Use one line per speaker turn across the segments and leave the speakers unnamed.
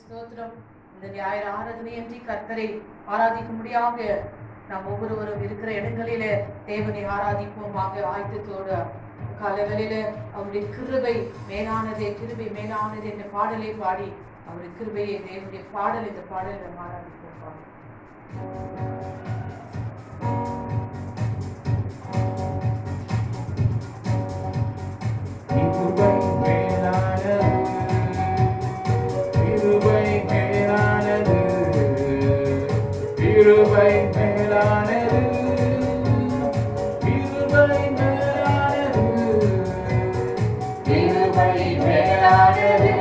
ஸ்தோத்திரம். இந்த ஞாயிறு ஆராதனையின்றி கர்த்தரை ஆராதிக்க முடியாத நாம் ஒவ்வொருவரும் இருக்கிற இடங்களிலே தேவனை ஆராதிப்போமாக ஆயத்தத்தோடு காலங்களில அவருடைய கிருபை மேலானதே, கிருபை மேலானது என்ற பாடலை பாடி அவருடைய கிருபையை தேவனுடைய பாடல் இந்த பாடலை நாம் ஆராதிப்போம்.
கிருபை மேலானது, கிருபை மேலானது, கிருபை மேலானது, கிருபை மேலானது, கிருபை மேலானது,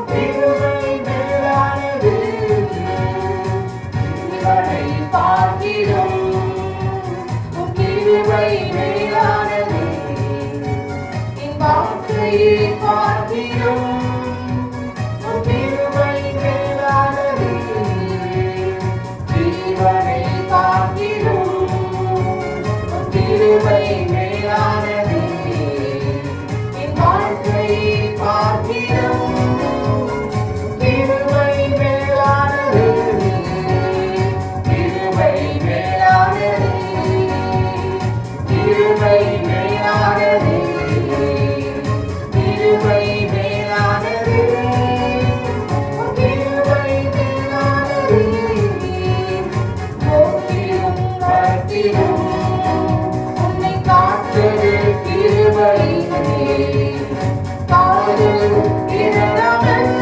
கிருபை மேலானது, கிருபை பார்க்கிறோம், கிருபை மேலானது, வார்த்தையை பார்க்கிறோம், கிருபை மேலானது, ஜீவனை பார்க்கிறோம், கிருபை மேலானது, வார்த்தையை பார்க்கிறோம், கிருபை மேலானது, கிருபை மேலானது, கிருபை மேலானது, கிருபை மேலானது, கிருபை மேலானது, போக்கிலும் பார்க்கிறோம், உன்னை காத்தது கிருபை, காதல் இரணமல்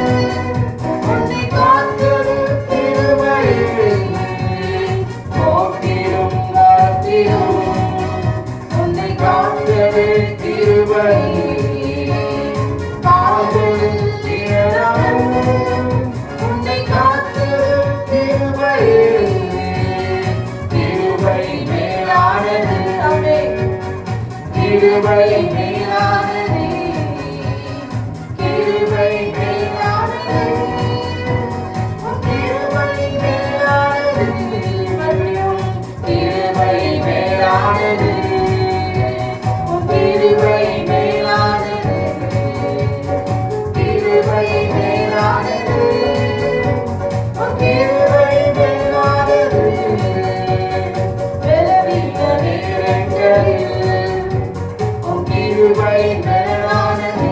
உன்னை காத்தது கிருபை, போக்கிலும் பார்க்கிறோம், உன்னை காத்தது கிருபை, உன்னை காத்து கிருபை, கிருபை மேலானது, கிருபை மேலானது, கிருபை மேலானது, கிருபை மேலானது, கிருபை மேலானது, கிருபை மேலானது, கிருபை மேலானது, கிருபை மேலானது, பலவீன நேரங்களில் கிருபை மேலானது,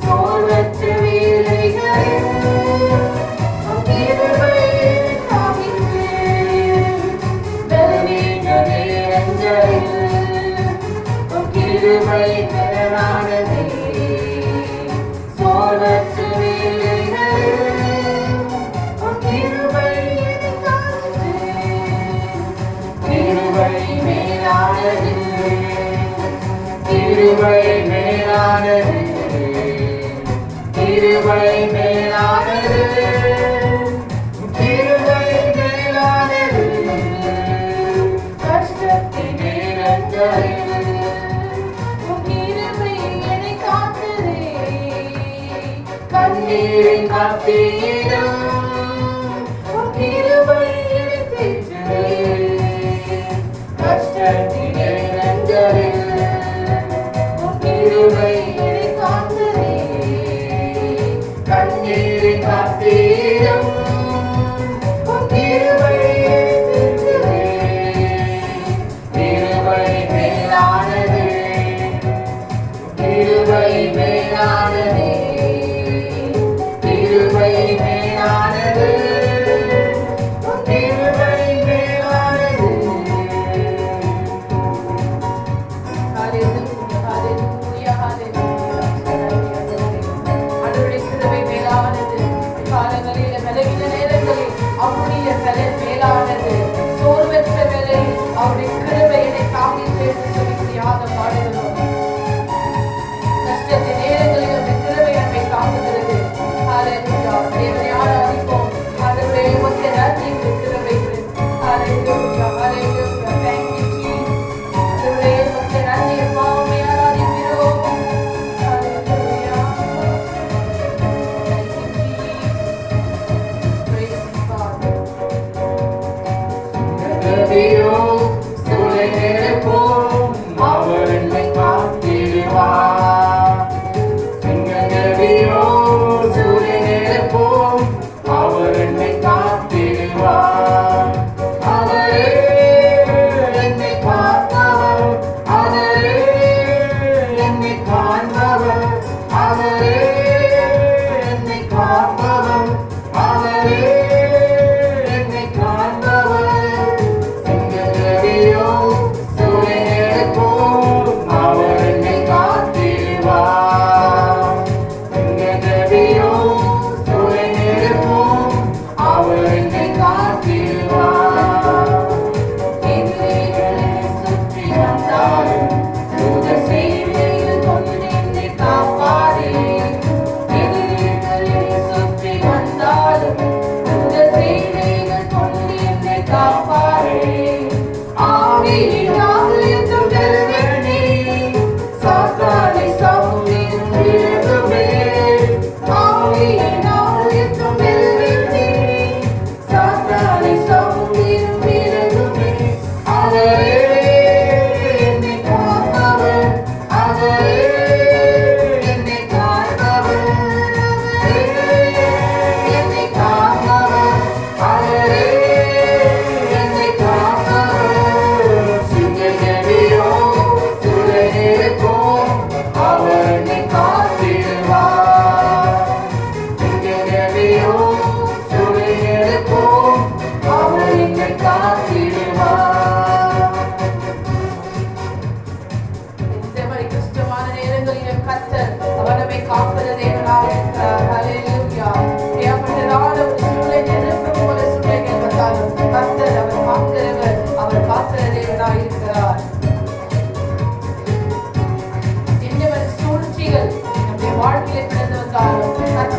சோர்வற்ற வேளைகளில் கிருபை காமித்து, பலவீன நேரங்களில் கிருபை மேலானது, சோர்வற்ற வேளைகளில் கிருபை காமித்து, கிருபை மேலானது, கிருபை மேலானது, கிருபை மேலானது, கிருபை மேலானது, கஷ்டத்தின் நேரங்களில் கிருபை என்னை காத்ததே, கண்ணீரின் காத்தீரும் கிருபை என்னை தேற்றதே, கஷ்டத்தின் நேரங்களில் கிருபை என்னை காத்ததே, கண்ணீரின் காத்தீரும் கிருபை என்னை தேற்றதே, கிருபை மேலானது, கிருபை மேலானது, கிருபை மேலானது, கிருபை மேலானது.
ஹல்லேலூயா, ஹல்லேலூயா, ஹல்லேலூயா. ஆண்டவருடைய கிருபை மேலானது. காலங்களிலே விலகின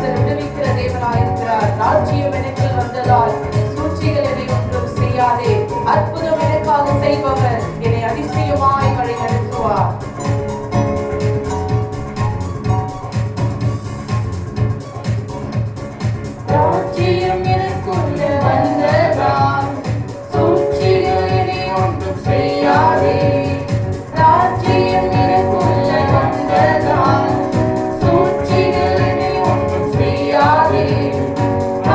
கர்த்தர் விடுவிக்கிற தேவனாயிருக்கிறார். ராஜ்யம் எனக்குள் வந்ததால் சூழ்ச்சிகள் என்னை ஒன்றும் செய்யாதே. அற்புதம் எனக்காக செய்பவர் என்னை அதிசயமாய் வழி நடத்துவார்.
ராஜ்யம் எனக்குள்ள வந்ததால் சூழ்ச்சிகள் என்னை ஒன்றும் செய்யாதே. ராஜ்யம் எனக்குள்ள வந்ததால் சூழ்ச்சிகள் என்னை ஒன்றும் செய்யாதே.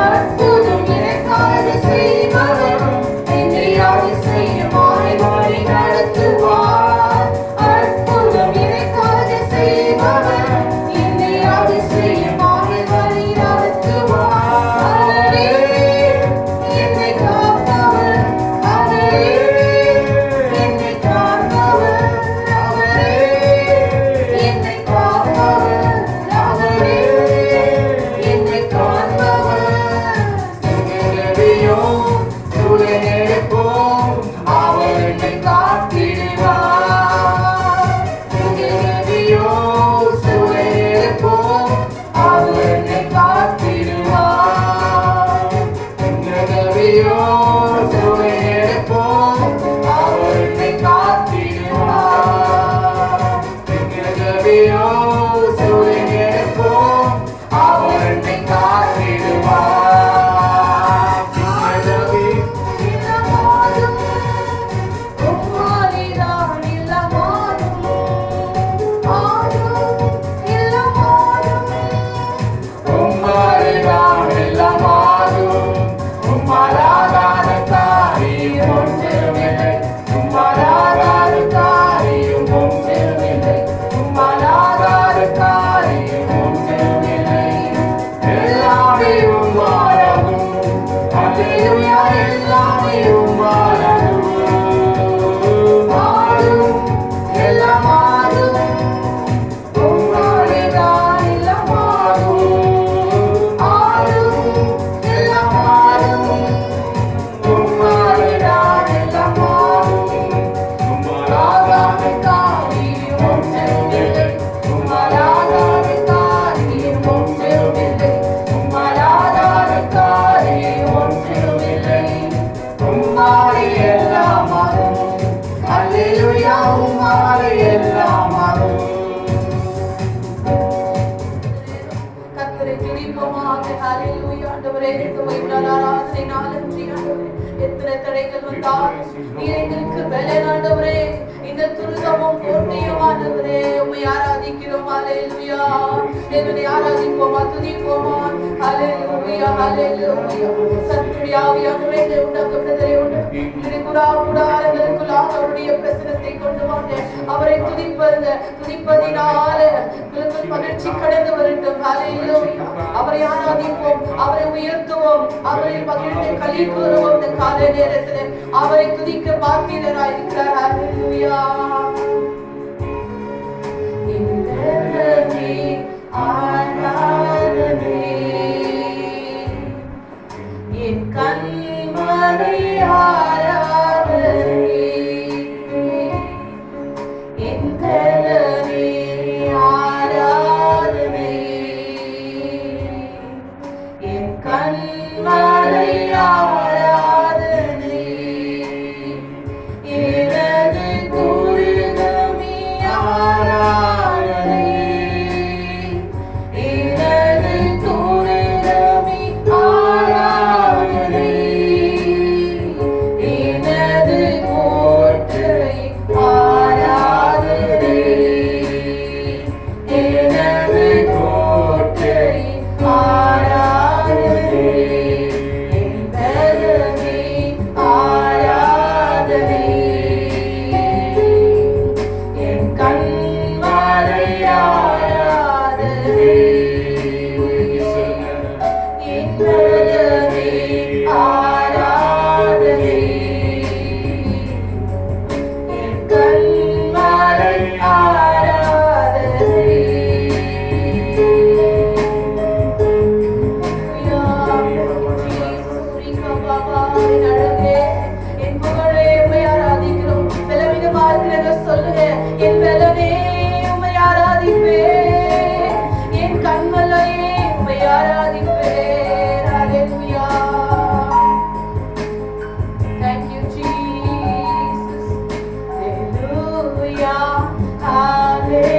அற்புதம் எனக்காக செய்பவர் என்னை அதிசயமாய் வழி நடத்துவார். அற்புதம் எனக்காக செய்பவர் என்னை அதிசயமாய் வழி நடத்துவார். அவரே என்னை காப்பவர், அவரே என்னை காப்பவர், அவரே என்னை காப்பவர், அவரே என்னை காப்பவர். சிங்கரடியும் சூழலெடுப்போம் அவர் என்னை காத்திடுவார். சிங்கரடியும் சூழலெடுப்போம் அவர் என்னை காத்திடுவார். சிங்கரடியும் சூழலெடுப்போம் அவர் என்னை காத்திடுவார். சிங்கரடியும் சூழலெடுப்போம் அவர் என்னை காத்திடுவார். சிங்கரடி இல்லமாதும் உம்மாலிதான் இல்லமாதும் ஆதும் இல்லமாதும் உம்மாலிதான் இல்லமாதும் உம்மாலாகாத காரியம் ஒன்றுமில்லை. உம்மாலாகாத காரியம் ஒன்றுமில்லை. உம்மாலாகாத காரியம் ஒன்றுமில்லை. எல்லாமே உம்மாலாகும். அல்லேலூயா, எல்லாமே உம்மாலாகும். ஆளும் எல்லாமாகும். உம்மாலேதான் எல்லாமாகும். ஆளும் எல்லாமாகும். உம்மாலேதான் எல்லாமாகும். உம்மாலாகாத காரியம் ஒன்றுமில்லை. உம்மாலாகாத காரியம் ஒன்றுமில்லை. உம்மாலாகாத காரியம் ஒன்றுமில்லை. உம்மாலே எல்லாமாகும். அல்லேலூயா, உம்மாலே எல்லாமாகும்.
கர்த்தரை துதிப்போமாக. ஹல்லேலூயா. ஆண்டவரே, உம்மை ஆராதனை நாளன்றி ஆண்டவரே. எத்தனை தடைகள் வந்தாலும் நீர் எங்களுக்கு பலன் ஆண்டவரே. இந்த துருதமும் கோட்டையும் ஆண்டவரே, உம்மை ஆராதிக்கிறோம். ஹல்லேலூயா. தேவனை ஆராதிப்போமா, துதிப்போமா. ஹல்லேலூயா, ஹல்லேலூயா. கர்த்தருடைய ஆவியானவரே, உண்டாக்க விடுதலை உண்டு. கூடாரங்களுக்குள்ளாக அவருடைய பிரசனத்தை கொண்டு வாங்க. அவரை துதிப்பதினால உங்களுக்கு மகிழ்ச்சி கடந்து வரட்டும். ஹல்லேலூயா. அவரை ஆராதிப்போம், அவரை உயர்த்துவோம், அவரை மகிழ்ந்து களி கூறுவோம். இந்த காலை நேரத்தில் அவரை துதிக்க பாத்திரராய் இருக்கிறார். ஹல்லேலூயா. இந்தமே ஆராதனை என் கண்மலை ஆராதனை என் கலனே ஆராதனை என் கண்மலை ஆராதனை எனது குருகமி ஆராதனை எனது குருகமி ஆராதனை எனது கோட்டை ஆராதனை எனது கோட்டை ஆராதனை என் பலனே ஆராதனை என் கண்மலை ஆராதனை என் பலனே ஆராதனை என் கண்மலை ஆராதனை. ஹல்லேலூயா. ஆராதிப்பேன். ஹalleluya. Thank you Jesus. Hallelujah. Hallelujah.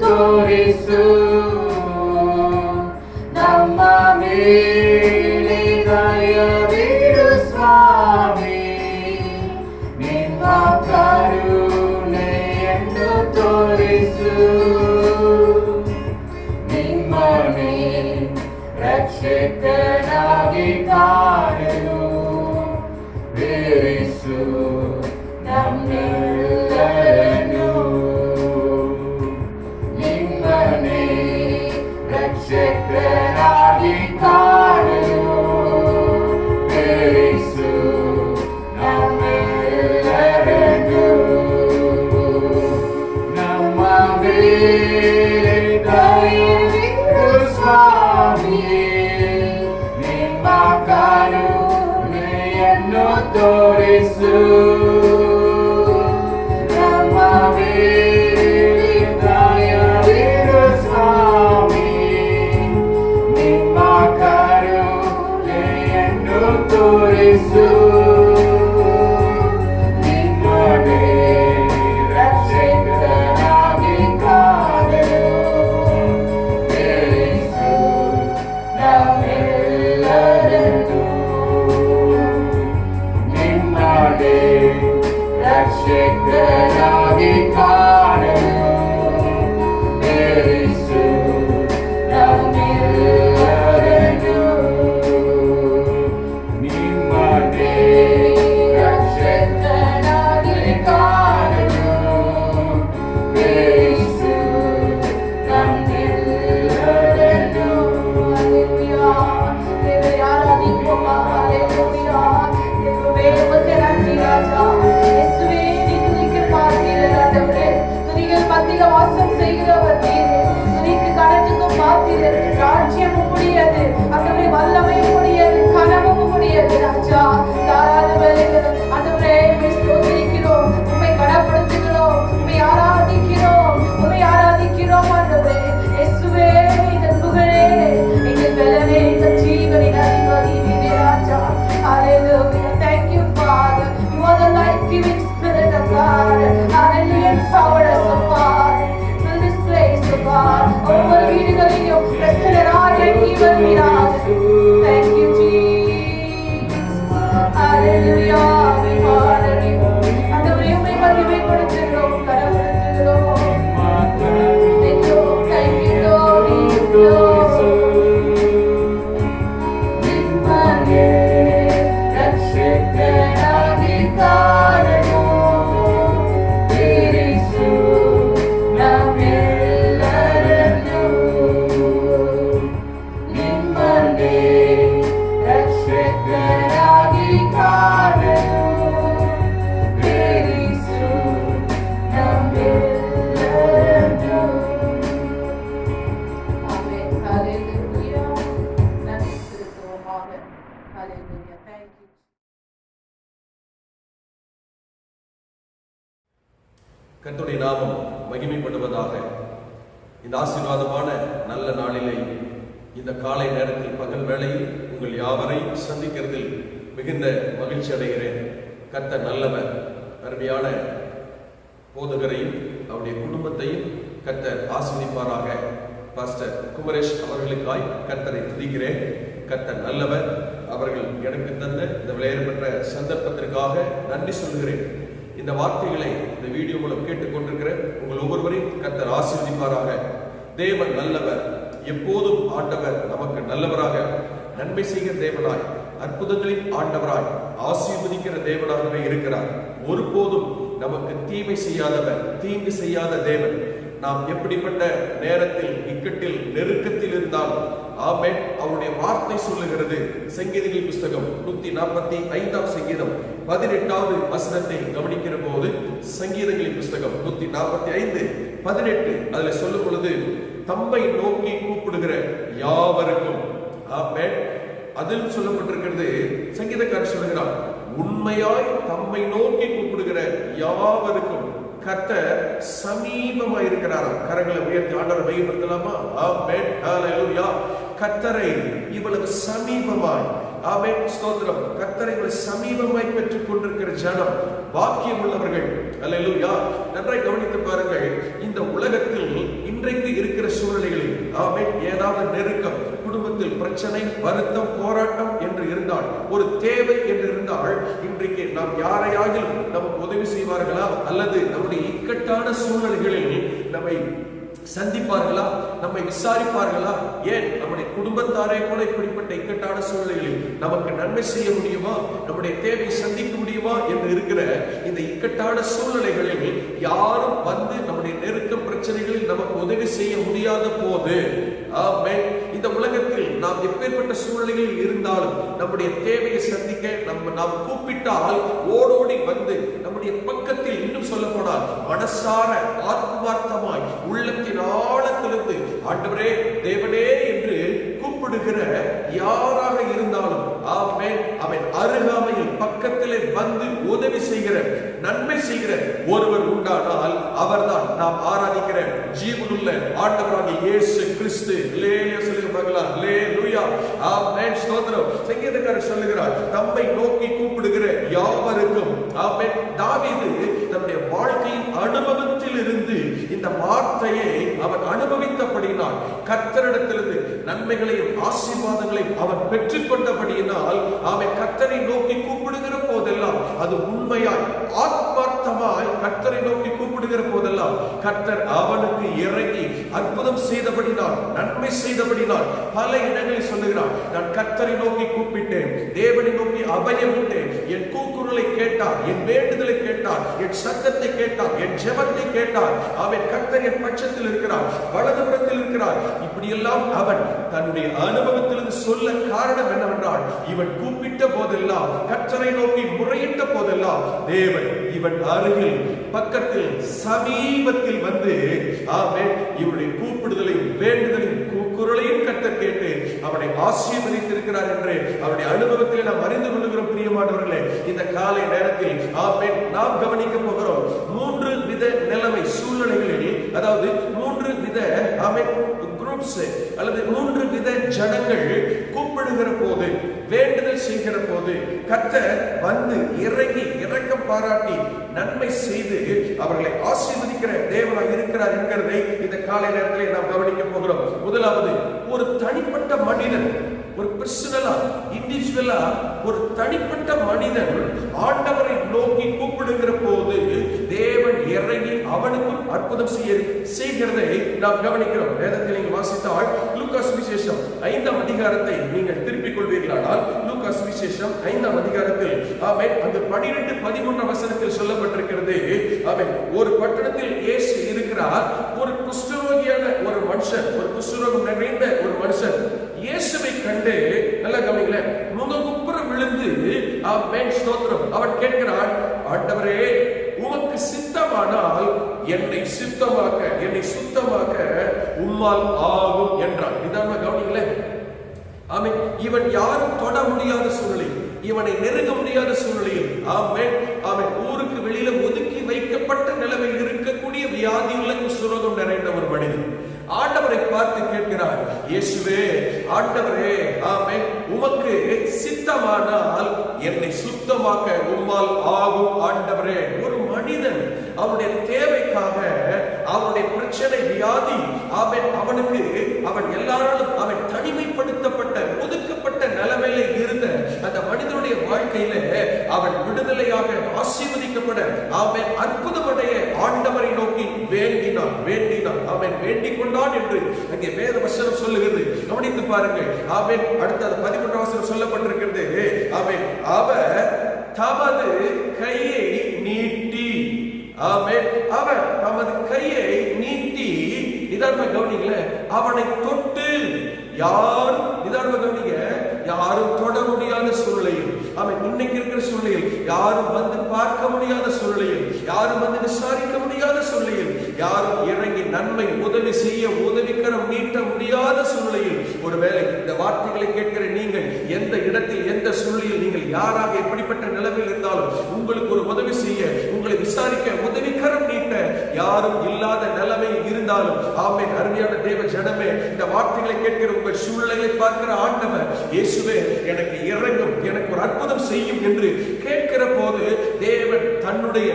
ತೋರಿಸು ನಮ್ಮ ಮೇಲೆ ದಯವಿಡು ಸ್ವಾಮಿ, ನಿನ್ನ ಕರುಣೆಯನ್ನು ತೋರಿಸು. ನಿಮ್ಮನೆ ರಕ್ಷಕನಾಗಿ ಕಾಣಲು ಬೇರಿಸು ನಮ್ಮೆಲ್ಲರನ್ನು. ರಕ್ಷಕನಾಗಿ ಕಾಣಲು ಬೇರಿಸು ನಮ್ಮೆಲ್ಲರನ್ನು. ನಮ್ಮ ಮೇಲೆ ದಯವಿಡು ಸ್ವಾಮಿ, ನಿಮ್ಮ ಕರುಣೆಯನ್ನು ತೋರಿಸು. ನಮ್ಮ ಮೇಲೆ ದಯವಿಡು ಸ್ವಾಮಿ, ನಿಮ್ಮ ಕರುಣೆಯನ್ನು ತೋರಿಸು. ನಿಮ್ಮನೆ ರಕ್ಷಕನಾಗಿ ಕಾಣಲು
நாமம் மகிமைப்படுவதாக. இந்த ஆசீர்வாதமான நல்ல நாளிலே இந்த காலை நேரத்தில் பகல் வேளையில் உங்கள் யாவரையும் சந்திக்கிறதில் மிகுந்த மகிழ்ச்சி அடைகிறேன். கர்த்தர் நல்லவர். அருமையான போதகரையும் அவருடைய குடும்பத்தையும் கர்த்தர் ஆசீர்வதிப்பாராக. பாஸ்டர் குமரேஷ் அவர்களுக்காய் கர்த்தரை துதிக்கிறேன். கர்த்தர் நல்லவர். அவர்கள் எனக்கு தந்த இந்த விளையாடப்பட்ட சந்தர்ப்பத்திற்காக நன்றி சொல்கிறேன். இந்த வார்த்தைகளை இந்த வீடியோ மூலம் கேட்டுக்கொண்டிருக்கிற உங்கள் ஒவ்வொருவரையும் கர்த்தர் ஆசீர்வதிப்பாராக. தேவன் நல்லவர். எப்போதும் ஆண்டவர் நமக்கு நல்லவராக, நன்மை செய்கிற தேவனாய், அற்புதங்களின் ஆண்டவராய், ஆசீர்வதிக்கிற தேவனாகவே இருக்கிறார். ஒருபோதும் நமக்கு தீமை செய்யாதவர், தீங்கு செய்யாத தேவன். நாம் எப்படிப்பட்ட நேரத்தில், இக்கட்டில், நெருக்கத்தில் இருந்தாலும் ஆமென், அவருடைய வார்த்தை சொல்லுகிறது. சங்கீதங்களின் புஸ்தகம் 145 சங்கீதம் 18வது வசனத்தை கவனிக்கிற போது, சங்கீதங்களின் புஸ்தகம் 145:18 அதுல சொல்லும் பொழுது, தம்மை நோக்கி கூப்பிடுகிற யாவருக்கும், ஆமென், அதில் சொல்லப்பட்டிருக்கிறது. சங்கீதக்காரர் சொல்லுகிறார், உண்மையாய் தம்மை நோக்கி கூப்பிடுகிற யாவருக்கும் கர்த்தர் சமீபமாய் இருக்கிறாராம். கரங்களை உயர்த்தி ஆண்டவரை மகிமைப்படுத்தலாமா? ஆமென், ஹல்லேலூயா. கர்த்தரை இவ்வளவு சமீபமாய், ஆமென், ஸ்தோத்திரம், கர்த்தரை இவ்வளவு சமீபமாய் பெற்றுக் கொண்டிருக்கிற ஜனம் பாக்கியம் உள்ளவர்கள். ஹல்லேலூயா. நன்றாய் கவனித்து பாருங்கள். இந்த உலகத்தில் இன்றைக்கு இருக்கிற சூழ்நிலைகளில், ஆமென், ஏதாவது நெருக்கம், குடும்பத்தில் பிரச்சனை, வருத்தம், போராட்டம் என்று இருந்தால், ஒரு தேவை என்று இருந்தால், இன்றைக்கு நாம் யாரையாகிலும் நமக்கு உதவி செய்வார்களா? அல்லது நம்முடைய இக்கட்டான சூழ்நிலைகளில் நம்மை சந்திப்பார்களா? நம்மை விசாரிப்பார்களா? ஏன் நம்முடைய குடும்பத்தாரே கூட இப்படிப்பட்ட இக்கட்டான சூழ்நிலைகளில் நமக்கு நன்மை செய்ய முடியுமா? நம்முடைய தேவை சந்திக்க முடியுமா என்று இருக்கிற இந்த இக்கட்டான சூழ்நிலைகளில் யாரும் வந்து நம்முடைய நெருக்கம், பிரச்சனைகளில் நமக்கு உதவி செய்ய முடியாத போது, ஆமென், இந்த உலகத்தில் நாம் எப்பேற்பட்ட சூழ்நிலைகளில் இருந்தாலும் நம்முடைய தேவையை சந்திக்க நாம் கூப்பிட்டால் ஓடோடி வந்து நம்முடைய பக்கத்தில், இன்னும் சொல்ல போனால் மனசார, ஆத்மார்த்தமாய், உள்ளத்தின் ஆழத்திலிருந்து ஆண்டவரே, தேவனே என்று கூப்பிடுகிற யாராக இருந்தாலும், ஆமென், அவன் அருகாமையில் பக்கத்திலே வந்து உதவி செய்கிற, நன்மை செய்கிற ஒருவர் உண்டானால் அவர்தான் நாம் ஆராதிக்கிற ஜீவனுள்ள ஆண்டவராகிய இயேசு கிறிஸ்து. அல்லேலூயா சொல்லுங்க, அல்லேலூயா, ஆமென், ஸ்தோத்திரம். சங்கீதக்காரர் சொல்லுகிறார், தம்மை நோக்கி கூப்பிடுகிற யாவருக்கும். ஆமென். தாவீது தன்னுடைய வாழ்க்கையின் அனுபவத்தில் இருந்து இந்த வார்த்தையை அவன் அனுபவித்தபடியினால், கர்த்தரிடத்திலிருந்து நன்மைகளையும் ஆசீர்வாதங்களையும் அவன் பெற்றுக் கொண்டபடியினால், அவன் கர்த்தரை நோக்கி கூப்பிடுகிற போதெல்லாம், அது உண்மையாய், ஆத்மார்த்தமாய் கர்த்தரை நோக்கி கூப்பிடுகிற போதெல்லாம் கர்த்தர் அவனுக்கு இறங்கி அற்புதம் செய்தபடினால், நன்மை செய்தபடினால், பல இடங்களில் சொல்லுகிறான், நான் கர்த்தரை நோக்கி கூப்பிட்டேன், தேவனை நோக்கி அபயமிட்டேன், என் கூக்குரலை கேட்டார், என் வேண்டுதலை கேட்டார், என் சத்தத்தை கேட்டார், என் ஜெபத்தை கேட்டார். அவன் கர்த்தர் என் பட்சத்தில் இருக்கிறார், வலதுபுறத்தில் இருக்கிறார். இப்படியெல்லாம் அவன் தன்னுடைய அனுபவத்திலிருந்து சொல்ல காரணம் என்னவென்றால், இவன் கூப்பிட்ட போதெல்லாம், கர்த்தரை நோக்கி முறையிட்ட போதெல்லாம், தேவன் இவன் அருகில், பக்கத்தில், சமீபத்தில் வந்து, ஆமென், இவனுடைய கூப்பிடுதலையும் வேண்டுதலையும் குரலையும் கர்த்தர் கேட்டு அவனை ஆசீர்வதித்திருக்கிறார் என்று அவருடைய அனுபவத்தில் நாம் அறிந்து கொள்கிறோம். பிரியமானவர்களே, இந்த காலை நேரத்தில், ஆமென், நாம் கவனிக்க போகிறோம் 3 வித நிலைமை சூழ்நிலைகளில், அதாவது 3 வித, ஆமென், குரூப்ஸ் அல்லது 3 வித ஜனங்கள் கூப்பிடுகிற போது, வேண்டுதல் செய்கிற போது கர்த்தர் வந்து இறங்கி இரக்கம் பாராட்டி நன்மை செய்து அவர்களை ஆசீர்வதிக்கிற தேவனாக இருக்கிறார் என்கிறதை இந்த காலை நேரத்தில் நாம் கவனிக்க போகிறோம். முதலாவது, ஒரு தனிப்பட்ட மனிதன், ஒரு பர்சனலா, இண்டிவிஜுவலா, ஒரு தனிப்பட்ட மனிதன் ஆண்டவரை நோக்கி கூப்பிடுகிற போது தேவன் இறங்கி அவனுக்கும் அற்புதம் செய்கிறதை நாம் கவனிக்கிறோம். வேதத்தில் நீங்கள் வாசித்தால் லூக்கா சுவிசேஷம் 5ஆம் அதிகாரத்தை நீங்கள் திருப்பிக் கொள்வீர்களானால், லூக்கா சுவிசேஷம் 5ஆம் அதிகாரத்தில், ஆமென், அந்த 12-13 வசனத்தில் சொல்லப்பட்டிருக்கிறது. ஆமென், ஒரு பட்டணத்தில் இயேசு இருக்கிறார். ஒரு குஷ்டரோகியான ஒரு மனுஷன், ஒரு குஷ்டரோகம் நிறைந்த ஒரு மனுஷன் இயேசுவை கண்டு, நல்ல கவனிக்கல, முகங்குப்புற விழுந்து, ஆமென், ஸ்தோத்திரம், அவன் கேட்கிறான், ஆண்டவரே, உமக்கு சித்தமானால் என்னை சுத்தமாக்க உம்மால் ஆகும் என்றான். இதான் கவனிக்கல. ஆமென். இவன் யாரும் தொட முடியாத சூழ்நிலை, இவனை நெருங்க முடியாத சூழ்நிலையில், ஆமென், அவன் ஊருக்கு வெளியில ஒதுக்கி வைக்கப்பட்ட நிலைமையில் இருக்கக்கூடிய வியாதியுள்ள குஷ்டரோகம் நிறைந்த ஒரு மனிதன் ஆண்டவரை பார்த்து கேட்கிறார், இயேசுவே, ஆண்டவரே, ஆமென், உமக்கு சித்தமானால் என்னை சுத்தமாக்க உம்மால் ஆகும் ஆண்டவரே. ஒரு மனிதன் அவனுடைய தேவைக்காக, அவனுடைய பிரச்சனை வியாதி, அவனுக்கு அவன் எல்லாராலும் அவன் தனிமைப்படுத்தப்பட்ட ஒதுக்கப்பட்ட நிலைமையில இருந்த அந்த மனிதனுடைய வாழ்க்கையில அவன் விடுதலையாக ஆசீர்வதிக்கப்பட அவன் அற்புதமடைய ஆண்டவரை நோக்கி வேண்டினான். அவன் வேண்டிக் கொண்டான் என்று அங்கே வேத வசனம் சொல்லுகிறது. கவனித்து பாருங்கள். அவன் அடுத்த 11 வசனம் சொல்லப்பட்டிருக்கிறது. அவர் தமது கையை நீட்டி, அவர் தமது கையை நீட்டி, நிதானமா கவனிக்கல, அவனை தொட்டு, யாரும் நிதானமா கவனிங்க, யாரும் தொட முடியாத சூழ்நிலையில், இன்னைக்கு இருக்கிற சூழ்நிலையில், யாரும் வந்து பார்க்க முடியாத சூழ்நிலையில், யாரும் வந்து விசாரிக்க முடியாத சூழ்நிலையில், யாரும் இறங்கி நன்மை உதவி செய்ய உதவிக்கரம் நீட்ட முடியாத சூழ்நிலையில், ஒருவேளை இந்த வார்த்தைகளை கேட்கிற நீங்கள் எந்த இடத்தில் எந்த சூழ்நிலையில் நீங்கள் யாராக எப்படிப்பட்ட நிலைமையில் இருந்தாலும் உங்களுக்கு ஒரு உதவி செய்ய, உங்களை விசாரிக்க உதவிக்கரம் நீட்ட யாரும் இல்லாத நிலைமையில் இருந்தாலும், ஆமென், அருமையான தேவ ஜனமே, இந்த வார்த்தைகளை கேட்கிற உங்கள் சூழ்நிலைகளை பார்க்கிற ஆண்டவர், இயேசுவே எனக்கு இறங்கும், எனக்கு ஒரு அற்புதம் செய்யும் என்று கேட்கிற போது தேவன் தன்னுடைய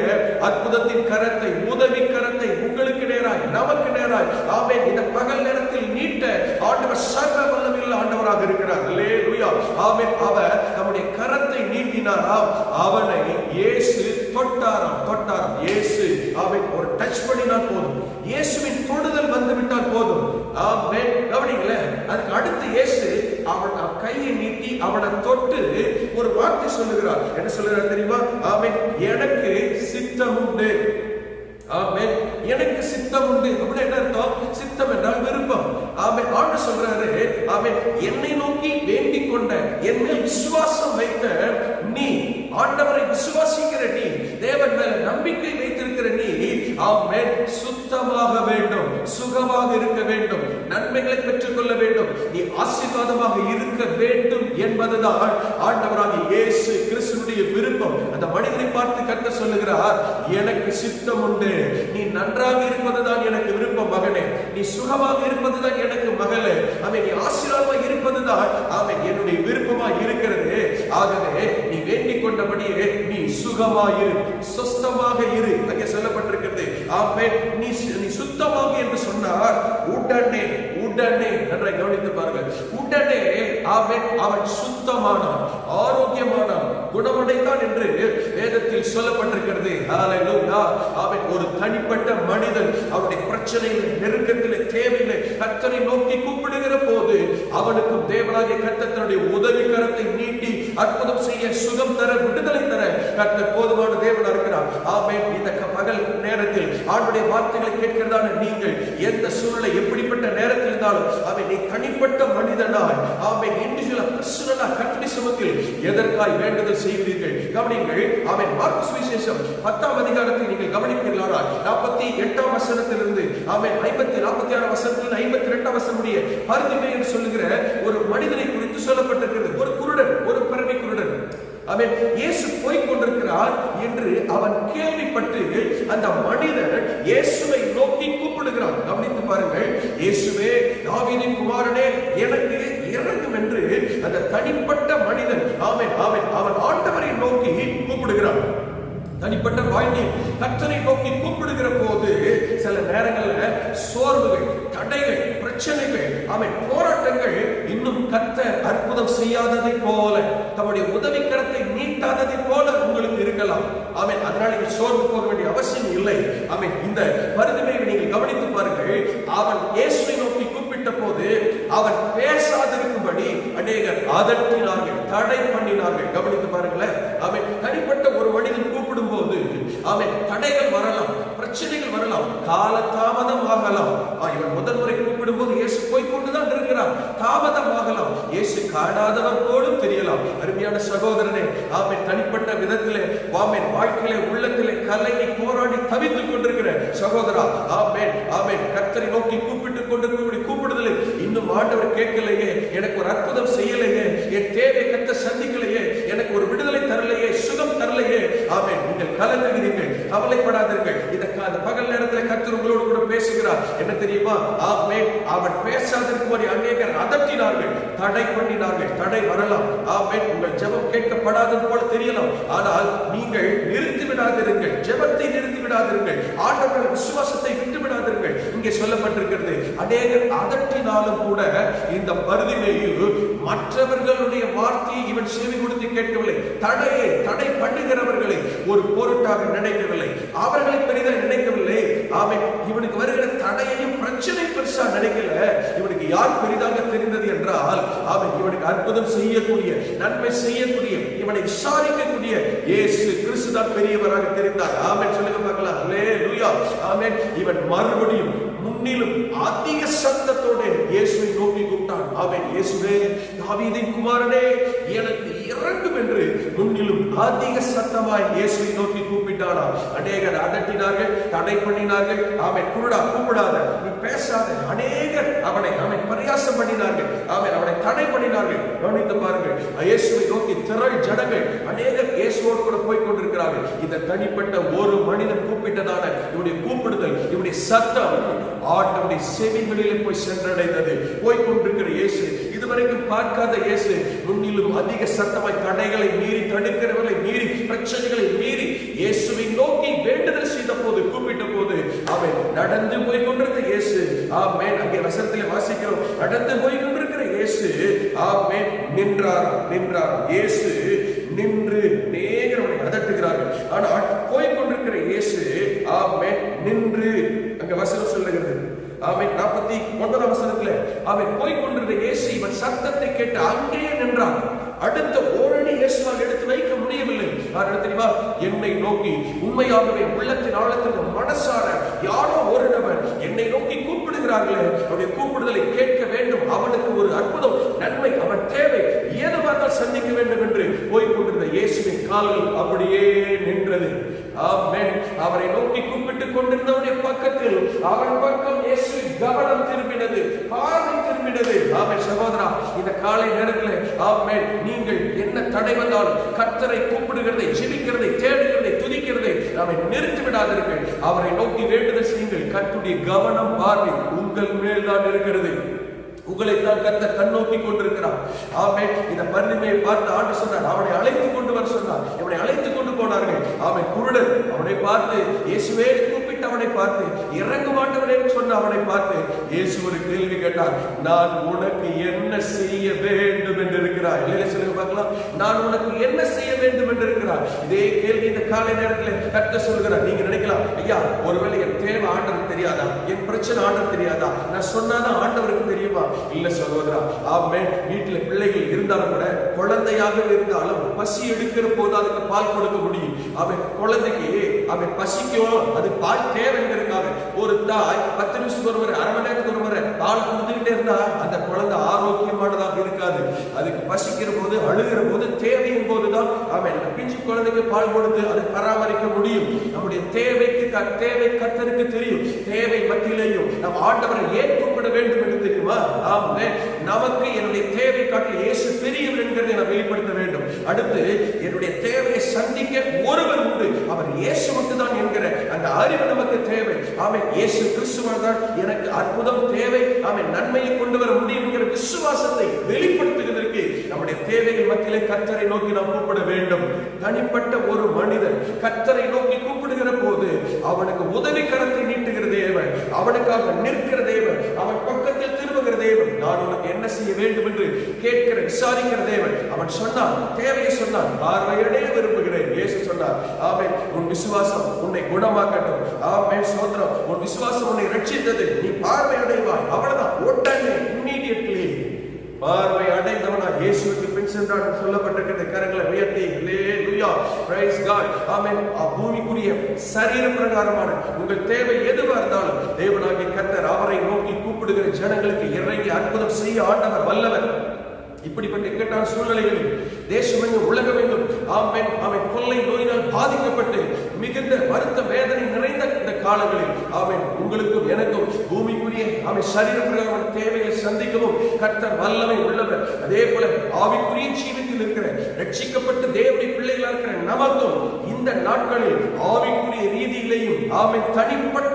அற்புதத்தின் கரத்தை, உதவி கரத்தை உங்களுக்கு நேராய், நமக்கு நேராய், ஆமென், இந்த பகல் நேரத்தில் நீட்ட ஆண்டவர் சர்வ வல்லமையுள்ள ஆண்டவராக இருக்கிறார். அல்லேலூயா. ஆமென். அவர் நம்முடைய கரத்தை நீட்டினாராம், அவனை இயேசு தொட்டாராம். இயேசு அவன் ஒரு டச் பண்ணினால் போதும், இயேசுவின் தொடுதல் வந்து விட்டால் போதும். ஆமென். கவனிங்களே, அதுக்கு அடுத்து இயேசு அவன் கையை நீட்டி அவனை தொட்டு ஒரு வார்த்தை சொல்லுகிறார். என்ன சொல்லுகிறார் தெரியுமா? ஆமென், எனக்கு சித்தம் உண்டு. ஆமென், எனக்கு சித்தம் உண்டு. அப்படி என்ன அர்த்தம்? சித்தம் என்றால் விருப்பம். ஆமென். ஆண்டவர் சொல்றாரு, ஆமென், என்னை நோக்கி வேண்டிக் கொண்ட, என்னில் விசுவாசம் வைத்த நீ, ஆண்டவரை விசுவாசிக்கிற நீ, தேவன் மேல நம்பிக்கை வைத்திருக்கிற நீ, ஆமென், சுத்தமாக வேண்டும், சுகமாக இருக்க வேண்டும், நன்மைகளை பெற்றுக் கொள்ள வேண்டும், நீ ஆசீர்வாதமாக இருக்க வேண்டும் என்பதுதான் ஆண்டவராகிய இயேசு கிறிஸ்துவினுடைய விருப்பம். அந்த மனிதனை பார்த்து கர்த்தர் சொல்லுகிறார், எனக்கு சித்தம் உண்டு, நீ நன்றாக இருப்பதுதான் எனக்கு விருப்பம் மகனே, நீ சுகமாக இருப்பதுதான் எனக்கு மகளே, அவன் நீ ஆசீர்வாதமாக இருப்பதுதான் அவன் என்னுடைய விருப்பமாக இருக்கிறது. ஆகவே நீ வேண்டிக் கொண்டபடியே நீ சுகமாயிரு, சுத்தமாக இரு. அங்கே சொல்லப்பட்டிருக்கிறது. ஆமென். நீ சுத்தமாக என்று சொன்னார், உடனே நன்றாக கவனித்து பாருங்கள், உடனே அவன் சுத்தமானான், ஆரோக்கியமானான், குணமடைந்தான் என்று வேதத்தில் சொல்லப்பட்டிருக்கிறது. ஹல்லேலூயா. அவன் ஒரு தனிப்பட்ட மனிதன் அவனுடைய பிரச்சனையில, நெருக்கத்திலே, தேவையிலே கர்த்தரை நோக்கி கூப்பிடுகிற போது அவனுக்கும் தேவனாகிய கர்த்தர் தன்னுடைய உதவி கரத்தை நீட்டி அற்புதம் செய்ய, சுகம் தர, விடுதலை தர கர்த்தர் போதுமான தேவனாக இருக்கிறார். ஆமென். இந்த பகல் நேரத்தில் ஆண்டுடைய வார்த்தைகளை கேட்கிறதான நீங்கள் எந்த சூழ்நிலை எப்படிப்பட்ட நேரத்தில் இருந்தாலும் அவன் நீ தனிப்பட்ட மனிதனாய், அவன் இண்டிவிஜுவலா, பர்சனலா கர்த்தருடைய சமூகத்தில் எதற்காய் வேண்டுதல் செய்கிறீர்கள்? கவனிங்கள். அவன் மார்க்கு சுவிசேஷம் 10ஆம் அதிகாரத்தை நீங்கள் கவனிப்பீர்களானால் 48ஆம் வசனத்திலிருந்து அவன் 46ஆம் வசனத்திலிருந்து 52ஆம் வசனம் முடிய பரிதிமே என்று சொல்லுகிற ஒரு மனிதனை குறித்து சொல்லப்பட்டிருக்கிறது. ஒரு குருடன், ஒரு பிறவி குருடன். அவன் இயேசு போய் கொண்டிருக்கிறார் என்று அவன் கேள்விப்பட்டு அந்த மனிதன் இயேசுவை நோக்கி கூப்பிடுகிறான். கவனித்து பாருங்கள். இயேசுவே, தாவீதின் குமாரனே, எனக்கு இறங்கும் என்று அந்த தனிப்பட்ட மனிதன் அவன் ஆண்டவரை நோக்கி கூப்பிடுகிறான். தனிப்பட்ட வாழ்க்கையில் கர்த்தரை நோக்கி கூப்பிடுகிற போது சில நேரங்களில் சோர்வுகள், தடைகள், பிரச்சனைகள், போராட்டங்கள் இன்னும் கர்த்தர் அற்புதம் செய்யாததை போல, தம்முடைய உதவி கரத்தை நீட்டாததை போல உங்களுக்கு இருக்கலாம். அதனால நீங்கள் சோர்வு போக வேண்டிய அவசியம் இல்லை. இந்த பரிந்துரையை நீங்கள் கவனித்து பாருங்கள். அவன் இயேசுவை நோக்கி கூப்பிட்ட போது அவன் பேசாதிருக்கும்படி அநேகர் அதட்டினார்கள், தடை பண்ணினார்கள். கவனித்து பாருங்களேன். தனிப்பட்ட ஒரு மனிதன் கூப்பிடும் போது தடைகள் வரலாம், பிரச்சனைகள் வரலாம், கால தாமதம் ஆகலாம். இவன் முதல் முறை கூப்பிடும் போது இயேசு போய்கொண்டுதான் இருக்கிறார், தாமதம் ஆகலாம், இயேசு காணாதவர் போலும் தெரியலாம். அருமையான சகோதரனே, தனிப்பட்ட விதத்திலே வாழ்க்கையிலே உள்ளத்திலே கலங்கி போராடி தவித்துக் கொண்டிருக்கிற சகோதரா, கர்த்தரை நோக்கி கூப்பிட்டுக் கொண்டிருக்க கூப்பிடுதலை இன்னும் ஆண்டவர் கேட்கலையே, எனக்கு ஒரு அற்புதம் செய்யலையே, என் தேவை கர்த்தர் சந்திக்கலையே, எனக்கு ஒரு விடுதலை தரலையே, சுகம் தரலையே, நீங்கள் கலங்குகிறீர்கள், கவலைப்படாதீர்கள். இந்த பகல் நேரத்தில் கர்த்தர் உங்களோடு கூட பேசுகிறார். என்ன தெரியுமா? ஆமென். அவன் பேசாதிருக்கும்படி அநேகர் அதட்டினார்கள், தடை பண்ணினார்கள். தடை வரலாம். ஆமென். உங்கள் ஜெபம் கேட்கப்படாதது போல தெரியலாம். ஆனால் நீங்கள் நிறுத்தி விடாதிருங்கள், ஜெபத்தை நிறுத்தி விடாதிருங்கள், ஆண்டவருடைய விசுவாசத்தை விட்டு விடாதிருங்கள். இங்கே சொல்லப்பட்டிருக்கிறது, அநேகர் அதட்டினாலும் கூட இந்த பர்திமேயு மற்றவர்களுடைய வார்த்தையை இவன் செவி கொடுத்து கேட்கவில்லை. தடை பண்ணுகிறவர்களை ஒரு பொருட்டாக நினைக்கவில்லை, அவர்களை பெரிதாக நினைக்கவில்லை. ஆமென். இவனுக்கு வருகிற தடையையும் பிரச்சனை பெருசா நினைக்கல. இவனுக்கு யார் பெரிதாக தெரிந்தது என்றால், ஆமென், இவனுக்கு அற்புதம் செய்யக்கூடிய, நன்மை செய்யக்கூடிய, இவனை விசாரிக்கக்கூடிய இயேசு கிறிஸ்து தான் பெரியவராக தெரிந்தார். ஆமென். சொல்லுங்க பார்க்கலாம். அல்லேலூயா. ஆமென். இவன் மறுபடியும் முன்னிலும் அதிக சத்தத்தோடு இயேசுவை நோக்கி கூப்பிட்டான். ஆமென். இயேசுவே, தாவீதின் குமாரனே, எனக்கு இறங்கும் என்று முன்னிலும் அதிக சத்தமாய் இயேசுவை நோக்கி கூப்பிட்டானா. அநேகர் அதட்டினார்கள், தடை பண்ணினார்கள். ஆமென். குருடா, கூப்பிடாத, நீ பேசாத. அநேகர் அவனை பரியாசம் பண்ணினார்கள். ஆமென். அவனை தடை பண்ணினார்கள். கவனித்து பாருங்கள், இயேசுவை நோக்கி திரள் ஜனங்கள் அநேகர் இயேசுவோடு கூட போய் கொண்டிருக்கிறார்கள். இந்த தனிப்பட்ட ஒரு மனிதன் கூப்பிட்டதான இவருடைய கூப்பிடுதல், இவருடைய சத்தம் ஆண்டவருடைய செவிகளிலே போய் சென்றடைந்தது. போய் கொண்டிருக்கிற இயேசு, இதுவரைக்கும் பார்க்காத இயேசு, முன்னிலும் அதிக சத்தமாய் தடைகளை மீறி, தடுக்கிறவர்களை மீறி, பிரச்சனைகளை மீறி இயேசுவை நோக்கி வேண்டுதல் செய்த போது, கூப்பிட்ட போது, அவன் நடந்து போய் கொண்டிருந்த இயேசு, ஆமென், அங்கே வசனத்திலே வாசிக்கிறோம், நடந்து போய் கொண்டிருக்கிற இயேசு, ஆமென், நின்றார். இயேசு நின்று நேரவனை அதட்டுகிறார்கள். ஆனால் போய் கொண்டிருக்கிற இயேசு, ஆமென், நின்று, அங்க வசனம் சொல்லுகிறது, ஆமென், 49 வசனத்துல, அவன் போய் கொண்டிருந்த இயேசு இவன் சத்தத்தை கேட்டு அங்கேயே நின்றான். அடுத்த ஓரணி இயேசுவால் எடுத்து வைக்க முடியவில்லை. தெரியுமா? என்னை நோக்கி உண்மையாகவே உள்ளத்தின் ஆழத்தில் மனசார யாரோ ஒரு நபர் என்னை நோக்கி கூப்பிடுகிறார்களே, அவருடைய கூப்பிடுதலை கேட்க வேண்டும். அவனுக்கு ஒரு அற்புதம், நன்மை, அவன் தேவை, ஏதுவாக சந்திக்க வேண்டும் என்று போய் கொண்டிருந்த இயேசுவின் கால்கள் அப்படியே நின்றது. ஆமென். அவரை நோக்கி கூப்பிட்டுக் கொண்டிருந்தவனுடைய பக்கத்தில் அவன் பக்கம் இயேசுவின் கவனம் திரும்பினது, பார்வை திரும்பினது. ஆமென். சகோதரா, இந்த காலை நேரத்தில், ஆமென், நீங்கள் என்ன தடை வந்தாலும் கர்த்தரை கூப்பிடுகிறதை, ஜெபிக்கிறதை, தேடுகிறதை, துதிக்கிறதை அவரை நிறுத்தி விடாதீர்கள். அவரை நோக்கி வேண்டுதல் செய்யுங்கள். கர்த்தருடைய கவனம், பார்வை உங்கள் மேல் தான் இருக்கிறது. உங்களை தான் கர்த்தர் கண்ணோக்கி கொண்டிருக்கிறார். ஆமென். இந்த பர்திமேயை பார்த்து ஆண்டு சொன்னார், அவனை அழைத்து கொண்டு வர சொன்னார். அவனை அழைத்து கொண்டு போனார்கள். அவன் குருடன், அவனை பார்த்து இயேசுவே கூப்பிட்டு அவனை பார்த்து, இறங்க மாட்டவனே சொன்ன அவனை பார்த்து இயேசு ஒரு கேள்வி கேட்டார், நான் உனக்கு என்ன செய்ய வேண்டும் என்று இருக்கிறாய்? இல்லையா? சொல்லுங்க பார்க்கலாம். நான் உனக்கு என்ன செய்ய வேண்டும் என்று இருக்கிறார்? இதே கேள்வி இந்த காலை நேரத்தில் கர்த்தர் சொல்கிறார். நீங்க நினைக்கலாம், ஐயா, ஒருவேளை என் தேவை ஆண்டவருக்கு தெரியாதா, என் பிரச்சனை ஆண்டவருக்கு தெரியாதா, நான் சொன்னாதான் ஆண்டவருக்கு தெரியுமா? இல்ல சகோதரா. ஆமென். வீட்டுல பிள்ளைகள் இருந்தாலும் கூட, குழந்தையாக இருந்தாலும் பசி எடுக்கிற போது அதுக்கு பால் கொடுக்க முடியும். அவன் குழந்தைக்கு அவன் பசிக்கும், அது பால் தேவைங்கிறதுக்காக ஒரு தாய் 10 நிமிஷத்துக்கு ஒரு முறை, அரை மணி நேரத்துக்கு ஒரு முறை பால் கொடுத்துக்கிட்டே இருந்தா அந்த குழந்தை ஆரோக்கியமானதாக இருக்காது. அதுக்கு பசிக்கிற போது, அழுகிற போது, தேவையின் போதுதான் அவன் பிஞ்சு குழந்தைக்கு பால் கொடுத்து அதை பராமரிக்க முடியும். நம்முடைய தேவைக்கு தேவை கர்த்தருக்கு தெரியும். தேவை மத்தியிலேயும் நம் ஆண்டவரை ஏன் கூப்பிட வேண்டும் என்று தெரியுமா? ஆமென். நமக்கு என்னுடைய தேவை காட்டில் இயேசு பெரியவர் என்கிறதை நான் வெளிப்படுத்த வேண்டும். அடுத்து, என்னுடைய தேவையை சந்திக்க ஒருவர் உண்டு, அவர் இயேசு மட்டும்தான் என்கிற அந்த அறிவு நமக்கு தேவை. ஆமென். இயேசு கிறிஸ்துவால் தான் எனக்கு அற்புதம் தேவை, ஆமென், நன்மையை கொண்டு வர முடியும் என்கிற விசுவாசத்தை வெளிப்படுத்துவதற்கு நம்முடைய தேவைகள் மத்தியிலே கர்த்தரை நோக்கி நாம் கூப்பிட வேண்டும். தனிப்பட்ட ஒரு மனிதன் கர்த்தரை நோக்கி கூப்பிடுகிற போது அவனுக்கு உதவி கரத்தை நீட்டுகிற தேவன், அவனுக்காக நிற்கிற தேவன், அவன் பக்கத்தில் திரும்புகிற தேவன், நான் உனக்கு என்ன செய்ய வேண்டும் என்று கேட்கிற, விசாரிக்கிற தேவன். அவன் சொன்னான், தேவையை சொன்னான், பார்வையடைய விரும்புகிறேன். இயேசு சொன்னார், ஆமென், உன் விசுவாசம் உன்னை குணமாக்கட்டும். ஆமென். ஸ்தோத்திரம். உன் விசுவாசம் உன்னை ரட்சித்தது, நீ பார்வையடைவாய். அவ்வளவுதான். உடனே, இம்மீடியட்லி பார்வை அடைந்தவனா இயேசுவுக்கு பின் சென்றான் சொல்லப்பட்டிருக்கிறது. கரங்களை உயர்த்தி ஹல்லேலூயா, பிரைஸ் காட். ஆமென். பூமிக்குரிய சரீர பிரகாரமான உங்கள் தேவை எதுவா இருந்தாலும் தேவனாகிய கர்த்தர் அவரை நோக்கி கூப்பிடுகிற ஜனங்களுக்கு இறங்கி அற்புதம் செய்ய ஆண்டவர் வல்லவர். இப்படிப்பட்ட இக்கட்டான சூழ்நிலைகளில் தேசமெங்கும் உலகமெங்கும், ஆமென், ஆமென், கொள்ளை நோயினால் பாதிக்கப்பட்டு மிகுந்த வருத்த வேதனை நிறைந்த இந்த காலங்களில், ஆமென், உங்களுக்கும் எனக்கும் பூமிக்குரிய, அவன் சரீர பிரகாரமான தேவைகளை சந்திக்கவும் கர்த்தர் வல்லமை உள்ளவர். அதே போல ஆவிக்குரிய ஜீவித்தில் இருக்கிற ரட்சிக்கப்பட்டு தேவனுடைய பிள்ளைகளா இருக்கிற நமக்கும் இந்த நாட்களில் ஆவிக்குரிய ரீதியிலையும் அவன் தனிப்பட்ட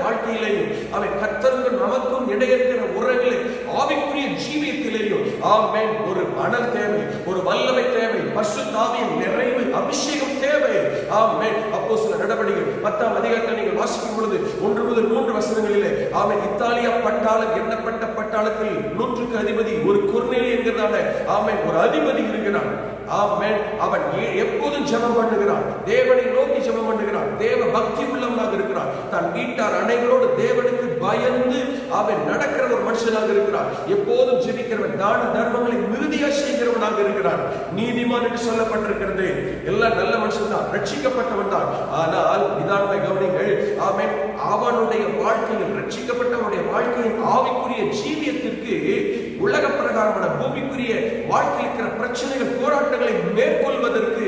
வாழ்க்கையிலையும் அவன் கர்த்தருக்கு நமக்கும் இடையிருக்கிற உறவுகளை ஆவிக்குரிய ஜீவியத்திலேயும் ஆமென் ஒரு மணல் தேவை, ஒரு வல்லமை தேவை, பரிசுத்த ஆவியின் நிறைவு அபிஷேகம் தேவை. ஆமென். அப்போஸ்தலர் நடவடிக்கைகள் 10ஆம் அதிகாரத்தில் நீங்கள் வாசிக்கும் பொழுது 1 முதல் 3 வசனங்களிலே ஆமென் இத்தாலியா பட்டாளம் எண்ணப்பட்ட பட்டாளத்தில் 100க்கு அதிபதி ஒரு கொர்நேலி என்கிறதான ஆமென் ஒரு அதிபதி இருக்கிறான். ஆமென். அவன் எப்போதும் ஜெபம் பண்ணுகிறான், தேவனை நோக்கி ஜெபம் பண்ணுகிறான், தேவ பக்தி உள்ளவனாக இருக்கிறான், தன் வீட்டார் அனைவரோடு தேவனுக்கு பயந்து அவன் நடக்கிற ஒரு மனுஷனாக இருக்கிறான், எப்போதும் ஜெபிக்கிறவன், தான தர்மங்களை மிகுதியா செய்கிறவனாக இருக்கிறான், நீதிமான் என்று சொல்லப்பட்டிருக்கிறது. எல்லாம் நல்ல மனுஷன் தான், ரட்சிக்கப்பட்டவன் தான். ஆனால் நிதானமாய் கவனிங்கள். ஆமென். அவனுடைய வாழ்க்கையில் ரட்சிக்கப்பட்டவனுடைய வாழ்க்கையின் ஆவிக்குரிய ஜீவியத்திற்கு உலக பிரகாரமான பூமிக்குரிய வாழ்க்கையில் இருக்கிற பிரச்சனைகள் போராட்டங்களை மேற்கொள்வதற்கு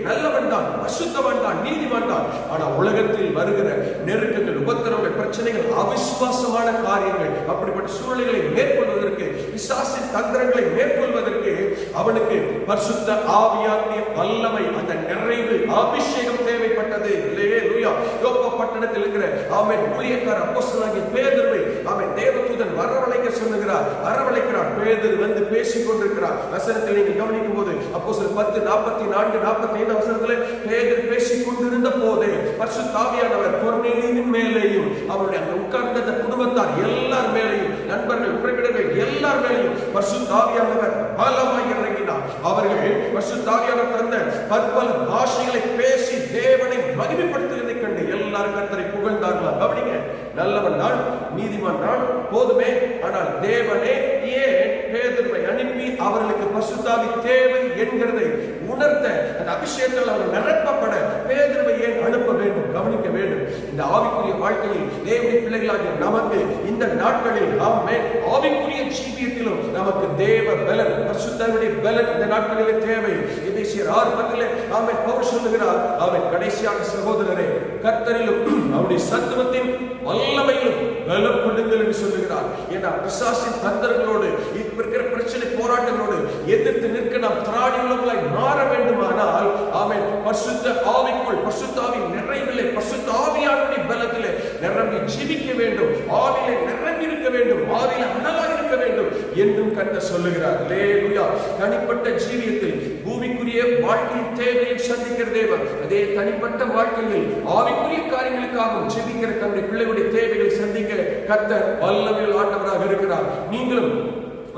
நல்லவன் தான், பரிசுத்தவன் தான், நீதிமான் தான். ஆனா உலகத்தில் வருகிற நெருக்கங்கள், உபத்திரவங்கள், பிரச்சனைகள், அவிசுவாசமான காரியங்கள், அப்படிப்பட்ட சூழ்நிலைகளை மேற்கொள்வதற்கு, பிசாசின் தந்திரங்களை மேற்கொள்வதற்கு அவனுக்கு பரிசுத்த ஆவியானுடைய வல்லமை, அந்த நிறைவு, அபிஷேகம் தேவைப்பட்டது. அல்லேலூயா. யோப்பா பட்டணத்தில் இருக்கிற ஆமென் ஊழியக்கார அப்போஸ்தலனாகிய பேதுருவை ஆமென் தேவதூதன் வரவழைக்க சொல்லுகிறார், வரவழைக்கிறார். பேதுரு வந்து பேசிக் கொண்டிருக்கிறார். வசனத்தை நீங்கள் கவனிக்கும் போது அப்போஸ்தலர் 10:44-45 வசனத்தில் பேதுரு பேசிக் கொண்டிருந்த போது பரிசுத்த ஆவியானவர் கொர்நேலியின் மேலேயும் அவருடைய அங்க உட்கார்ந்த குடும்பத்தார் எல்லார் மேலேயும், நண்பர்கள், உறவினர்கள் எல்லார் மேலேயும் பரிசுத்த ஆவியானவர் பலமாய் இறங்கினார். அவர்கள் பரிசுத்த ஆவியானவர் தந்த பற்பல பாஷைகளை பேசி தேவனை மகிமைப்படுத்துவதை கண்டு எல்லாரும் கர்த்தரை புகழ்ந்தார்களாம். கவனிங்க, நல்லவன் தான், நீதிமான் தான், போதுமே. ஆனால் தேவனே ஏன் பேதுருவை அனுப்பி அவர்களுக்கு பரிசுத்த ஆவி தேவை என்கிறதை உணர்த்த, அந்த அபிஷேகத்தால் அவர்கள் நிரப்பப்பட பேதுருவை ஏன் அனுப்ப வேண்டும்? கவனிக்க வேண்டும். இந்த ஆவிக்குரிய வாழ்க்கையில் தேவனுடைய பிள்ளைகளாகிய நமக்கு இந்த நாட்களில் ஆமென் ஆவிக்குரிய ஜீவியத்திலும் நமக்கு தேவ பலன், பரிசுத்தனுடைய பலன் இந்த நாட்களிலே தேவை. எபேசியர் 6:10 ஆமென் பவுல் சொல்லுகிறார், ஆமென் கடைசியாக சகோதரரே கர்த்தரிலும் அவருடைய சத்துவத்தின் வல்லமையிலும் பலப்படுங்கள் என்று சொல்லுகிறார். ஏன்னா பிசாசின் தந்திரங்களோடு இப்ப இருக்கிற பிரச்சனை போராட்டங்களோடு எதிர்த்து நிற்க நாம் திராணி உள்ளவர்களாய் மாற வேண்டுமானால் ஆமென் பரிசுத்த ஆவிக்குள், பரிசுத்த ஆவியின் நிறைவிலே, பரிசுத்த ஆவியானுடைய பலத்திலே நிரம்பி ஜீவிக்க வேண்டும், ஆவியிலே நிரம்பி இருக்க வேண்டும், ஆவியிலே அனலாய் இருக்க வேண்டும் என்றும் கர்த்தர் சொல்லுகிறார். அல்லேலூயா. தனிப்பட்ட ஜீவியத்தில் பூமிக்குரிய வாழ்க்கையின் தேவையை சந்திக்கிற தேவன் அதே தனிப்பட்ட வாழ்க்கையில் ஆவிக்குரிய காரியங்களுக்காக ஜெபிக்கிற தன்னுடைய பிள்ளைகளுடைய தேவைகளை சந்திக்க கர்த்தர் வல்லமையுள்ள ஆண்டவராக இருக்கிறார். நீங்களும்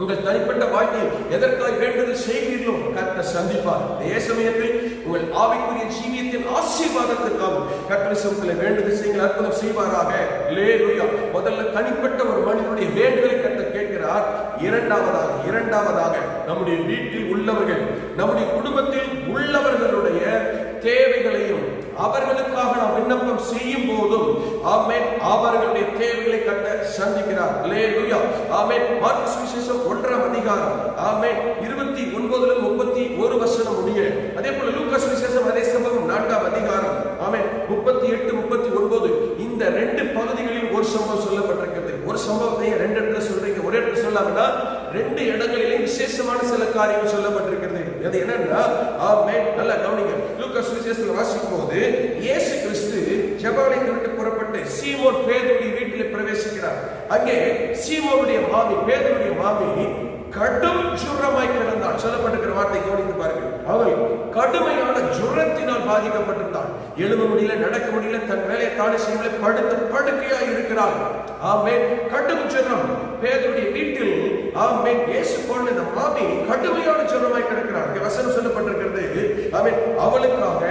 உங்கள் தனிப்பட்ட வாழ்க்கையில் எதற்காய் வேண்டுதல் செய்கிறீர்களோ கர்த்தர் சந்திப்பார். அதே சமயத்தில் உங்கள் ஆவிக்குரிய ஜீவியத்தின் ஆசீர்வாதத்திற்காக கர்த்தர் சமூகத்தில் வேண்டுதல் செய்யுங்கள், அற்புதம் செய்வாராக. அல்லேலூயா. முதல்ல தனிப்பட்ட ஒரு மனிதனுடைய வேண்டுதலை கர்த்தர் கேட்கிறார். இரண்டாவதாக நம்முடைய வீட்டில் உள்ளவர்கள், நம்முடைய குடும்பத்தில் உள்ளவர்களுடைய தேவைகளையும் அவர்களுக்காக நாம் விண்ணப்பம் செய்யும் போதும் ஆமென் அவர்களுடைய தேவைகளை கர்த்தர் சந்திக்கிறார். அல்லேலூயா. ஆமென். மார்க்கு சுவிசேஷம் 1ஆம் அதிகாரம் ஆமென் 29-31 வசனம் முடிய, அதே போல லூக்கா சுவிசேஷம் அதே சம்பவம் 4ஆம் அதிகாரம் ஆமென் 38-39 இந்த 2 பகுதிகளில் ஒரு சம்பவம் சொல்லப்பட்டிருக்கிறது. ஒரு சம்பவத்தை 2 இடத்துல சொல்றீங்க, ஒரே இடத்துல சொல்லாமனா 2 இடங்களிலே விசேஷமான சில காரியங்கள் சொல்லப்பட்டிருக்கிறது. அது என்னன்னா ஆமென் நல்லா கவனிங்க. லூக்கா சுவிசேஷத்தில் வாசிக்கும் போது இயேசு கிறிஸ்து ஜெபஆலயத்தை விட்டு புறப்பட்டு சீமோன் பேதுருடைய வீட்டில் பிரவேசிக்கிறார். அங்கே சீமோனுடைய மாமி, பேதுருடைய மாமி கடும் ஜுரமாய் கிடந்தாள். சொல்லப்பட்டிருக்கிற வார்த்தை கவனித்து பாருங்கள். அவள் கடுமையான ஜுரத்தினால் பாதிக்கப்பட்டிருந்தாள். எழுத முடியல, நடக்க முடியல, தன் வேலையை தானே செய்யல, படுத்த படுக்கையாய் இருக்கிறாள். ஆமென். கடும் ஜுரம் பேதுருடைய வீட்டில். ஆமென். இயேசு போன இந்த மாமி கடுமையான ஜுரமாய் கிடக்கிறார். இங்கே வசனம் சொல்லப்பட்டிருக்கிறது. ஆமென். அவளுக்காக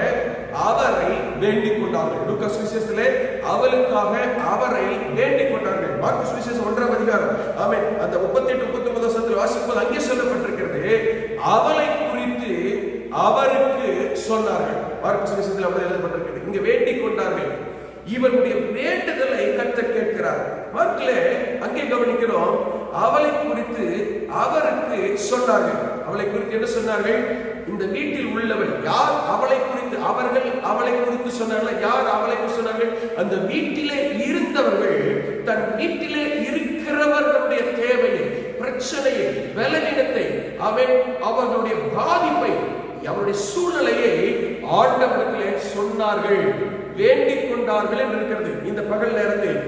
அவரை வேண்டிக் கொண்டார்கள். லூக்கா சுவிசேஷத்திலே அவளுக்காக அவரை வேண்டிக் கொண்டார்கள். மார்க்கு சுவிசேஷம் 1ஆம் அதிகாரம் ஆமென் அந்த 38-39 வசனத்தில் வாசிக்கும்போது அங்கே சொல்லப்பட்டிருக்கிறது, அவளை குறித்து அவருக்கு சொன்னார்கள். மார்க்கு சுவிசேஷத்தில் அப்படி எழுதப்பட்டிருக்கிறது. இங்க வேண்டிக் கொண்டார்கள். இவருடைய வேண்டுதலை கர்த்தர் கேட்கிறார். மார்க்கிலே அங்கே கவனிக்கிறோம், அவளை குறித்து அவருக்கு சொன்னார்கள். அவளை குறித்து என்ன சொன்னார்கள்? இந்த வீட்டில் உள்ளவள் யார் அவளை குறித்து, அவர்கள் அவளை குறித்து சொன்னார்கள். யார் அவளை குறித்து சொன்னார்கள்? அந்த வீட்டிலே இருந்தவர்கள், தன் வீட்டிலே பலவீனத்தை, அவர்களுடைய பாதிப்பை, அவருடைய சூழ்நிலையை ஆண்டவரிடத்திலே சொன்னார்கள், வேண்டிக் கொண்டார்கள் என்று இருக்கிறது. இந்த பகல் நேரத்தில்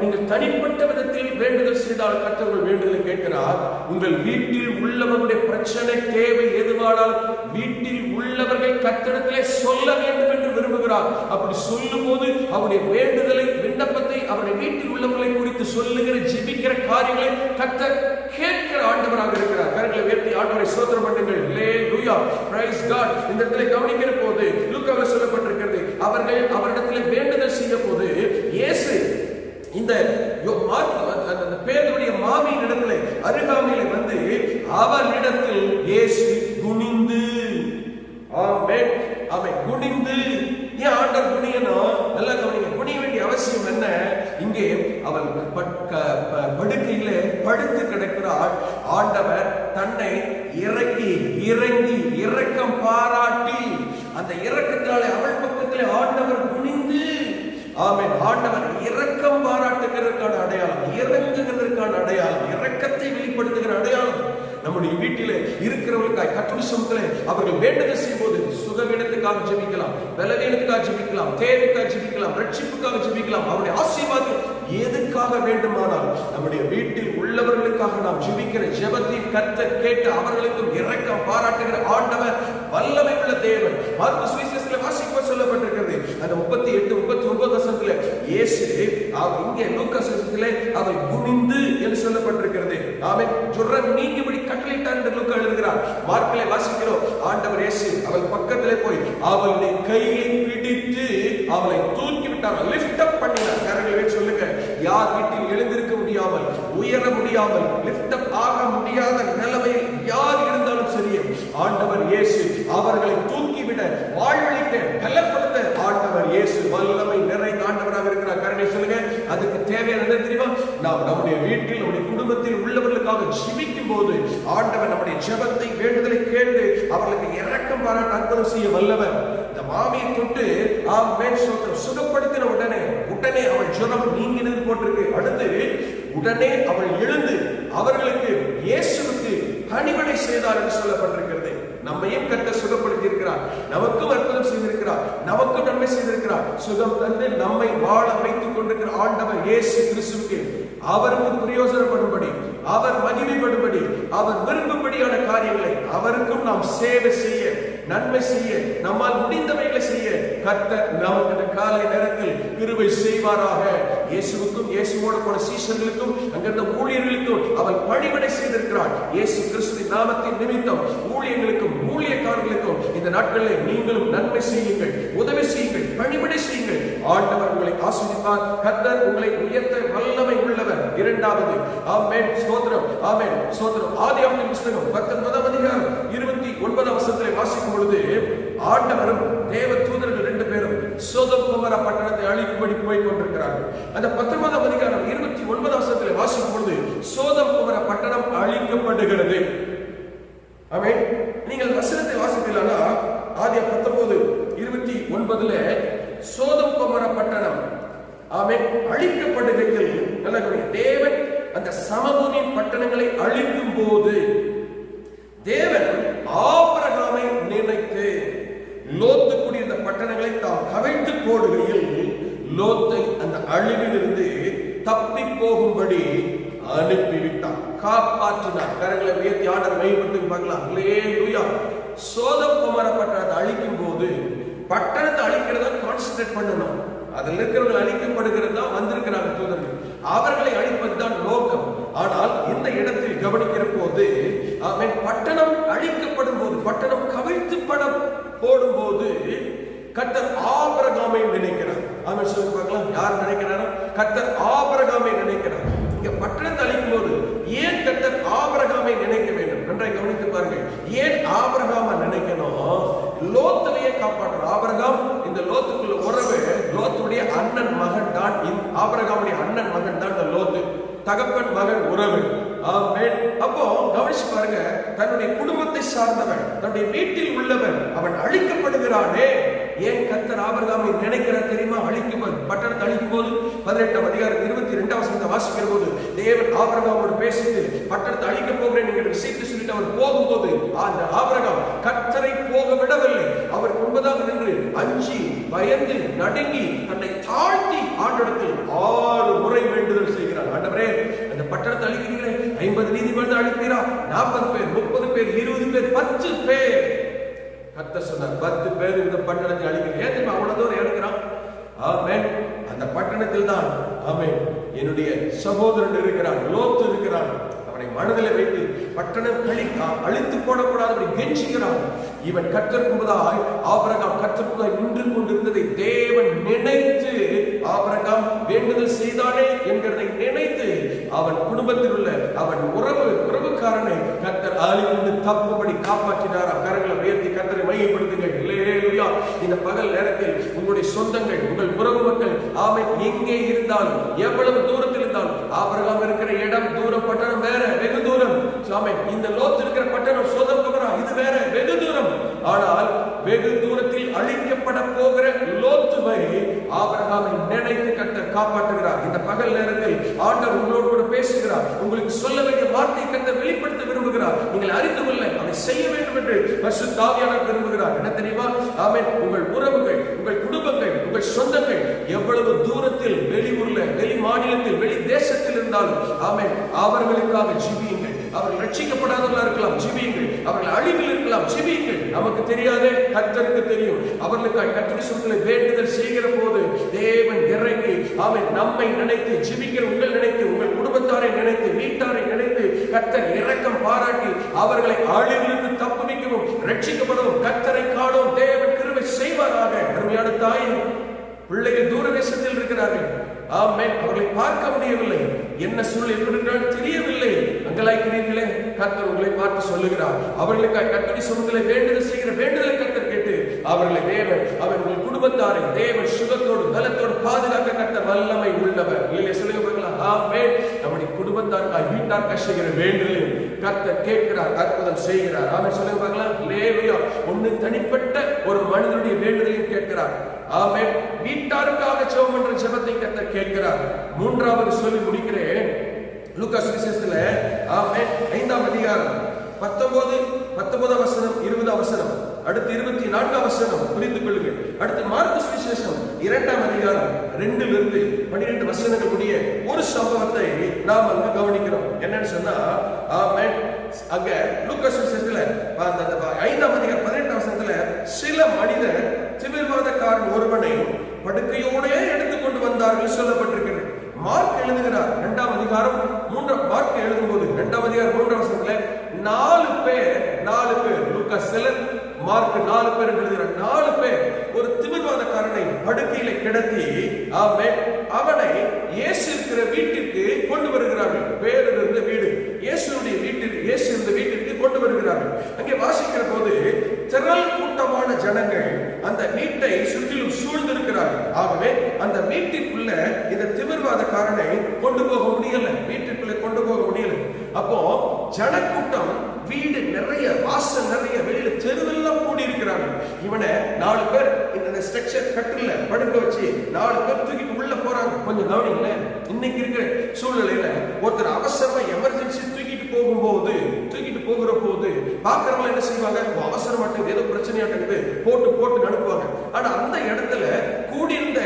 நீங்கள் தனிப்பட்ட விதத்தில் வேண்டுதல் செய்தால் கர்த்தர் வேண்டுதலை கேட்கிறார். உங்கள் வீட்டில் உள்ளவர்களுடைய பிரச்சனை, தேவை எதுவானால் வீட்டில் உள்ளவர்கள் கர்த்தரிடத்திலே சொல்ல வேண்டும் என்று விரும்புகிறார். அப்படி சொல்லும் போது அவருடைய வேண்டுதலை, விண்ணப்பத்தை அவருடைய வீட்டில் உள்ளவர்களை குறித்து சொல்லுகிற, ஜெபிக்கிற காரியங்களை கர்த்தர் கேட்கிற ஆண்டவராக இருக்கிறார். கரங்களை உயர்த்தி ஆண்டவரை ஸ்தோத்திரம் பண்ணுங்கள். ஹல்லேலூயா, பிரைஸ் காட். இந்த இடத்துல கவனிக்கிற போது லூக்காவில் சொல்லப்பட்டிருக்கிறது, அவர்கள் அவரிடத்தில் வேண்டுதல் செய்த போது இயேசு இந்த பேதுருடைய மாமியின் இடத்துல அருகாமையில வந்து அவளிடத்தில் இயேசு குனிந்து, ஆமென் ஆமென், குனிந்து. ஏன் ஆண்டவர் குனியணும்? நல்லா கவனிங்க. குனிய வேண்டிய அவசியம் என்ன? இங்கே அவள் படுக்கையிலே படுத்து கிடக்கிறாள். ஆண்டவர் தன்னை இறங்கி இரக்கம் பாராட்டி, அந்த இரக்கத்தாலே அவள் பக்கத்திலே ஆண்டவர் குனிந்து, ஆமென், ஆண்டவர் இரக்கம் பாராட்டுகிறதற்கான அடையாளம், இறங்குகிறதற்கான அடையாளம், இரக்கத்தை வெளிப்படுத்துகிற அடையாளம். நம்முடைய வீட்டிலே இருக்கிறவர்களுக்காக கர்த்தருடைய சமூகத்திலே அவர்கள் வேண்டுதல் செய்யும்போது சுகவீனத்துக்காக ஜெபிக்கலாம், பலவீனத்துக்காக ஜெபிக்கலாம், தேவைக்காக ஜெபிக்கலாம், ரட்சிப்புக்காக ஜெபிக்கலாம், அவருடைய ஆசீர்வாதம் எதுக்காக வேண்டுமானால் நம்முடைய வீட்டில் உள்ளவர்களுக்காக நாம் ஜெபிக்கிற ஜெபத்தை கர்த்தர் கேட்டு அவர்களுக்கும் இரக்கம் பாராட்டுகிற ஆண்டவர் வல்லமை உள்ள தேவன். மார்க்கு சுவிசேஷத்தில் வாசிக்க சொல்லப்பட்டிருக்கிறது. அந்த 38, 39 வசனத்திலே இயேசு இங்கே லூக்கா சுவிசேஷத்திலே அவர் குனிந்து என்று சொல்லப்பட்டிருக்கிறது. ஆமென். ஜுரம் நீங்கிபடி கட்டளையிட்டார் என்று லூக்கா எழுதுகிறார். மார்க்கிலே வாசிக்கிறோம், ஆண்டவர் இயேசு அவள் பக்கத்திலே போய் அவளுடைய கையை பிடித்து அவளை தூக்கி விட்டார், லிஃப்ட் அப் பண்ணினார். கரங்களை சொல்லுங்க. யார் வீட்டில் எழுந்திருக்க முடியாமல், உயர முடியாமல், லிஃப்ட் அப் ஆக முடியாத நிலைமையில் யார் இருந்தாலும் சரி, ஆண்டவர் இயேசு அவர்களை தூக்கிவிட, வாழ்வழிக்க, பலப்படுத்த ஆண்டவர் இயேசு வல்லமை நிறைந்த ஆண்டவராக இருக்கிறார். கரங்களை சொல்லுங்க. அதுக்கு தேவையான என்ன தெரியுமா? நாம் நம்முடைய வீட்டில், நம்முடைய குடும்பத்தில் உள்ளவர்களுக்காக ஜெபிக்கும் போது ஆண்டவர் நம்முடைய ஜெபத்தை, வேண்டுதலை கேட்டு அவர்களுக்கு இரக்கம் பாராட்ட அற்புதம் செய்ய வல்லவர். இந்த மாமியை தொட்டு சுகப்படுத்தின உடனே அவள் ஜுரம் நீங்கினது போட்டிருக்கு. அடுத்து உடனே அவள் எழுந்து அவர்களுக்கு இயேசுவுக்கு பணிவிடை செய்தார் என்று சொல்லப்பட்டிருக்கிறது. நம்மையும் கர்த்தர் சுகப்படுத்தி இருக்கிறார், நமக்கும் அற்புதம் செய்திருக்கிறார், நமக்கும் நன்மை செய்திருக்கிறார். சுகம் தந்து நம்மை வாழ வைத்துக் கொண்டிருக்கிற ஆண்டவர் இயேசு கிறிஸ்துவுக்கு அவருக்கு பிரயோஜனப்படும்படி, அவர் மகிமைப்படும்படி, அவர் விரும்பும்படியான காரியங்களை அவருக்கும் நாம் சேவை செய்ய, நன்மை செய்ய, நம்மால் முடிந்தவைகளை செய்ய கர்த்தர் நமக்கு இந்த காலை நேரத்தில் கிருபை செய்வாராக. இயேசுவுக்கும் இயேசுவோடு போன சீஷர்களுக்கும் அங்கிருந்த ஊழியர்களுக்கும் அவர் பணிவிடை செய்திருக்கிறார். இயேசு கிறிஸ்துவின் நாமத்தின் நிமித்தம் ஊழியர்களுக்கும் ஊழியக்காரர்களுக்கும் இந்த நாட்களில் நீங்களும் நன்மை செய்யுங்கள், உதவி செய்யுங்கள், பணிவிடை செய்யுங்கள். ஆண்டவர் உங்களை ஆசீர்வதிப்பார். கர்த்தர் உங்களை உயர்த்த வல்லமை உள்ளவர். இரண்டாவது, ஆமென், ஸ்தோத்திரம், ஆமென், ஸ்தோத்திரம். ஆதியாகமத்தின் புத்தகம் 19ஆம் அதிகாரம் 29ஆம் வசனத்திலே வாசிக்கும் பொழுது ஆண்டவரும் தேவ தூதர்கள் 2 பேரும் சோதோம் கொமோரா பட்டணத்தை அழிக்கும்படி போய் கொண்டிருக்கிறார்கள். அந்த 19ஆம் அதிகாரம் 29ஆம் வசனத்திலே வாசிக்கும் பொழுது சோதோம் கொமோரா பட்டணம் அழிக்கப்படுகிறது. ஆமென். நீங்கள் வசனத்தை வாசிப்பீர்களா? ஆதியாகமம் 19:29ல சோதோம் கொமோரா பட்டணம் ஆமென் அழிக்கப்படுகையில், நல்ல தேவன் அந்த சமபூமியின் பட்டணங்களை அழிக்கும் போது தேவன் ஆபிரகாமை நினைத்து லோத்து குடியிருந்த பட்டணங்களை தாம் கவிழ்த்து போடுகையில் லோத்தை அந்த அழிவிலிருந்து தப்பி போகும்படி அனுப்பிவிட்டார், காப்பாற்றினார். கரங்களை உயர்த்தி ஆண்டவர் மையப்படுத்தி பார்க்கலாம். ஹல்லேலூயா. சோதோம் கொமோரா பட்டணத்தை அழிக்கும் போது பட்டணத்தை அழிக்கிறதா கான்சென்ட்ரேட் பண்ணணும். அதில் இருக்கிறவர்கள் அழிக்கப்படுகிறது தான் வந்திருக்கிறாங்க தூதர்கள், அவர்களை அழிப்பதுதான் நோக்கம். ஆனால் இந்த இடத்தில் கவனிக்கிற போது பட்டணம் அழிக்கப்படும் போது, பட்டணம் கவிழ்த்து படம் போடும் போது கர்த்தர் ஆபிரகாமை நினைக்கிறார். ஆமென் சொல்லுங்க பார்க்கலாம். யார் நினைக்கிறாரோ? கர்த்தர் ஆபிரகாமை நினைக்கிறார். இங்க பட்டணத்தை அழிக்கும் போது ஏன் கர்த்தர் ஆபிரகாமை நினைக்க வேண்டும்? நன்றாக கவனித்து பாருங்கள். ஏன் ஆபிரகாமை நினைக்கணும்? லோத்துவையே காப்பாற்ற ஆபிரகாம் இந்த லோத்துக்குள்ள உறவு, லோத்துடைய அண்ணன் மகன் தான், ஆபிரகாமுடைய அண்ணன் மகன் தான் இந்த லோத்து, தகப்பன் மகன் உறவு. அப்போ கவனிச்சு பாருங்க, தன்னுடைய குடும்பத்தை சார்ந்தவன், தன்னுடைய வீட்டில் உள்ளவன் அவன் அழிக்கப்படுகிறானே, ஏன் கர்த்தர் ஆபிரகாமை நினைக்கிறார் தெரியுமா? அழிக்கும் போது, பட்டணத்தை அழிக்கும் போது 18ஆம் அதிகாரம் 22ஆம் வசனத்தை வாசிக்கிற போது தேவன் ஆபிரகாமோடு பேசிட்டு பட்டணத்தை அழிக்க போகிறேன் என்கிற விஷயத்தை சொல்லிட்டு அவர் போகும்போது அந்த ஆபிரகாம் கர்த்தரை போக விடவில்லை. அவர் முன்பதாக நின்று அஞ்சி பயந்து நடுங்கி தன்னை தாழ்த்தி ஆண்டவரிடத்தில் 6 முறை வேண்டுதல் செய்கிறார். ஆண்டவரே, அந்த பட்டணத்தை அழிக்கிறீங்களே, 50 நீதிமன்றம் அழிப்பீரா? 40 பேர், 30 பேர், 20 பேர், 10 பேர். கர்த்தர் சொன்னார், 10 பேர் இந்த பட்டணத்தை அழிக்கிறேன். ஏன் தெரியுமா அவ்வளவு தூரம் இறங்குறான்? ஆமென். அந்த பட்டணத்தில் தான் ஆமென் என்னுடைய சகோதரன் இருக்கிறான், லோத்து இருக்கிறான். அவனை மனதில் வைத்து பட்டணம் அழித்து போடக்கூடாது கெஞ்சுகிறான். இவன் கர்த்தருக்கு முன்பதாய் ஆபிரகாம் கர்த்தருக்கு முன்பதாய் நின்று கொண்டிருந்ததை தேவன் நினைத்து ஆபிரகாம் வேண்டுதல் செய்தானே என்கிறதை நினைத்து அவன் குடும்பத்தில் உள்ள அவன் உறவுக்காரனை கர்த்தர் ஆலிலிருந்து தப்பும்படி காப்பாற்றினார். கரங்களை உயர்த்தி கர்த்தரை மையப்படுத்துங்கள். அல்லேலூயா. இந்த பகல் நேரத்தில் உங்களுடைய சொந்தங்கள், உங்கள் உறவு மக்கள் ஆமென் எங்கே இருந்தாலும், எவ்வளவு தூரத்தில் இருந்தாலும், ஆபிரகாம் இருக்கிற இடம் தூரம், பட்டணம் வேற, வெகு தூரம். ஆமென். இந்த லோத் இருக்கிற பட்டணம் சோதம் கபரா, இது வேற, வெகு தூரம். ஆனால் வெகு தூரத்தில் அழிக்கப்பட போகிற லோத்துவை ஆபிரகாமை நினைத்து கர்த்தர் காப்பாற்றுகிறார். இந்த பகல் நேரத்தில் ஆண்டவர் உங்களோடு கூட பேசுகிறார். உங்களுக்கு சொல்ல வேண்டிய வார்த்தை கர்த்தர் வெளிப்படுத்த விரும்புகிறார். நீங்கள் அறிந்து கொள்ள அதை செய்ய வேண்டும் என்று பரிசுத்த ஆவியானவர் விரும்புகிறார். என்ன தெரியுமா? ஆமென். உங்கள் உறவுகள், உங்கள் குடும்பங்கள், உங்கள் சொந்தங்கள் எவ்வளவு தூரத்தில், வெளியூர்ல, வெளி மாநிலத்தில், வெளி தேசத்தில் இருந்தாலும் ஆமென் அவர்களுக்காக ஜெபியுங்கள். அவர்கள் ரட்சிக்கப்படாதவர்களாக இருக்கலாம், ஜெபியுங்கள். அவர்கள் அழிவில் இருக்கலாம், ஜெபியுங்கள். நமக்கு தெரியாதே, கர்த்தருக்கு தெரியும். அவர்களுக்காக கர்த்தருடைய சமூகத்திலே வேண்டுதல் செய்கிற போது தேவன் இறங்கி ஆமென் நம்மை நினைத்து, ஜெபிக்கிற உங்கள் நினைத்து, உங்கள் குடும்பத்தாரை நினைத்து, வீட்டாரை நினைத்து கர்த்தர் இரக்கம் பாராட்டி அவர்களை அழிவிலிருந்து தப்புவிக்கவும் ரட்சிக்கப்படவும் கர்த்தரை காணவும் தேவன் கிருபை செய்வாராக. அருமையான தாய், பிள்ளைகள் தூர தேசத்தில் இருக்கிறார்கள். ஆமென். அவர்களை பார்க்க முடியவில்லை, என்ன சூழ்நிலை இருக்கிறார்கள் தெரியவில்லை, அங்கலாய்க்கிறீர்களே. கர்த்தர் உங்களை பார்த்து சொல்லுகிறார். அவர்களுக்காக கர்த்தருடைய சமூகத்திலே வேண்டுதல் செய்கிற வேண்டுதலை கர்த்தர் கேட்டு அவர்களை தேவன் அவர்கள் குடும்பத்தாரை தேவன் சுகத்தோடு பலத்தோடு பாதுகாக்க கர்த்தர் வல்லமை உள்ளவர். இல்லையே சொல்லுங்க பார்க்கலாம். ஆமென். நம்முடைய குடும்பத்தாருக்காக வீட்டாருக்காக செய்கிற வேண்டுதலையும் கர்த்தர் கேட்கிறார், அற்புதம் செய்கிறார். ஆமென். சொல்லுங்க பார்க்கலாம். லேவியா ஒன்னு தனிப்பட்ட ஒரு மனிதனுடைய வேண்டுதலையும் கேட்கிறார். ஆமென். வீட்டாருக்காக ஜெபம் என்ற ஜெபத்தை கர்த்தர் கேட்கிறார். மூன்றாவது சொல்லி முடிக்கிறேன். லூக்கா சுவிசேஷத்துல ஆமென் 5ஆம் அதிகாரம் 19ஆம் வசனம், 20ஆம் வசனம், அடுத்து 24ஆம் வசனம் புரிந்து கொள்ளுங்கள். அடுத்து மார்க்கு சுவிசேஷம் 2ஆம் அதிகாரம் 2லிருந்து 12 வசனங்கள் முடிய ஒரு சம்பவத்தை நாம் அங்கு கவனிக்கிறோம். என்னன்னு சொன்னா ஆமென் அங்க லூக்கா சுவிசேஷத்துல 5ஆம் அதிகாரம் 18ஆம் வசனத்துல சில மனிதர் திமிர்வாதக்காரன் ஒருவனை படுக்கையோடே எடுத்துக்கொண்டு வந்தார்கள் சொல்லப்பட்டிருக்கிறது. மார்க் எழுதுகிறார் 2ஆம் அதிகாரம் 3 மார்க் எழுதும்போது 2ஆம் அதிகாரம் 3ஆம் வசனத்துல 4 பேர் லூக்கா சிலர் மார்க் 4 பேர் எழுதுகிறார். 4 பேர் ஒரு திமிர்வாதக்காரனை படுக்கையில கிடத்தி அவனை இயேசு இருக்கிற வீட்டிற்கு கொண்டு வருகிறார்கள். வேறு இருந்த வீடு, இயேசுடைய வீட்டிற்கு, இயேசு இருந்த வீட்டிற்கு கொண்டு வருகிறார்கள். அங்கே வாசிக்கிற போது திரள் கூட்டமான ஜனங்கள் அந்த வீட்டை சுற்றிலும் சூழ்ந்திருக்கிறார்கள். ஆகவே அந்த வீட்டிற்குள்ள இந்த திமிர்வாதக்காரனை கொண்டு போக முடியல, வீட்டிற்குள்ளே கொண்டு போக முடியல. அப்போ ஜனக்கூட்டம், வீடு நிறைய, வாசல் நிறைய, வெளியில தெருவெல்லாம் கூடி இருக்கிறார்கள். இவனை 4 பேர் இந்த ஸ்ட்ரக்சர் கட்டில படுக்க வச்சு 4 பேர் தூக்கிட்டு உள்ள போறாங்க. கொஞ்சம் கவனிங்களேன். இன்னைக்கு இருக்கிற சூழ்நிலையில ஒருத்தர் அவசரமா எமர்ஜென்சி தூக்கிட்டு போகிற போது பாக்குறவங்க என்ன செய்வாங்க? அவசரமாட்டு ஏதோ பிரச்சனையாட்டு போட்டு அனுப்புவாங்க. ஆனா அந்த இடத்துல கூடியிருந்த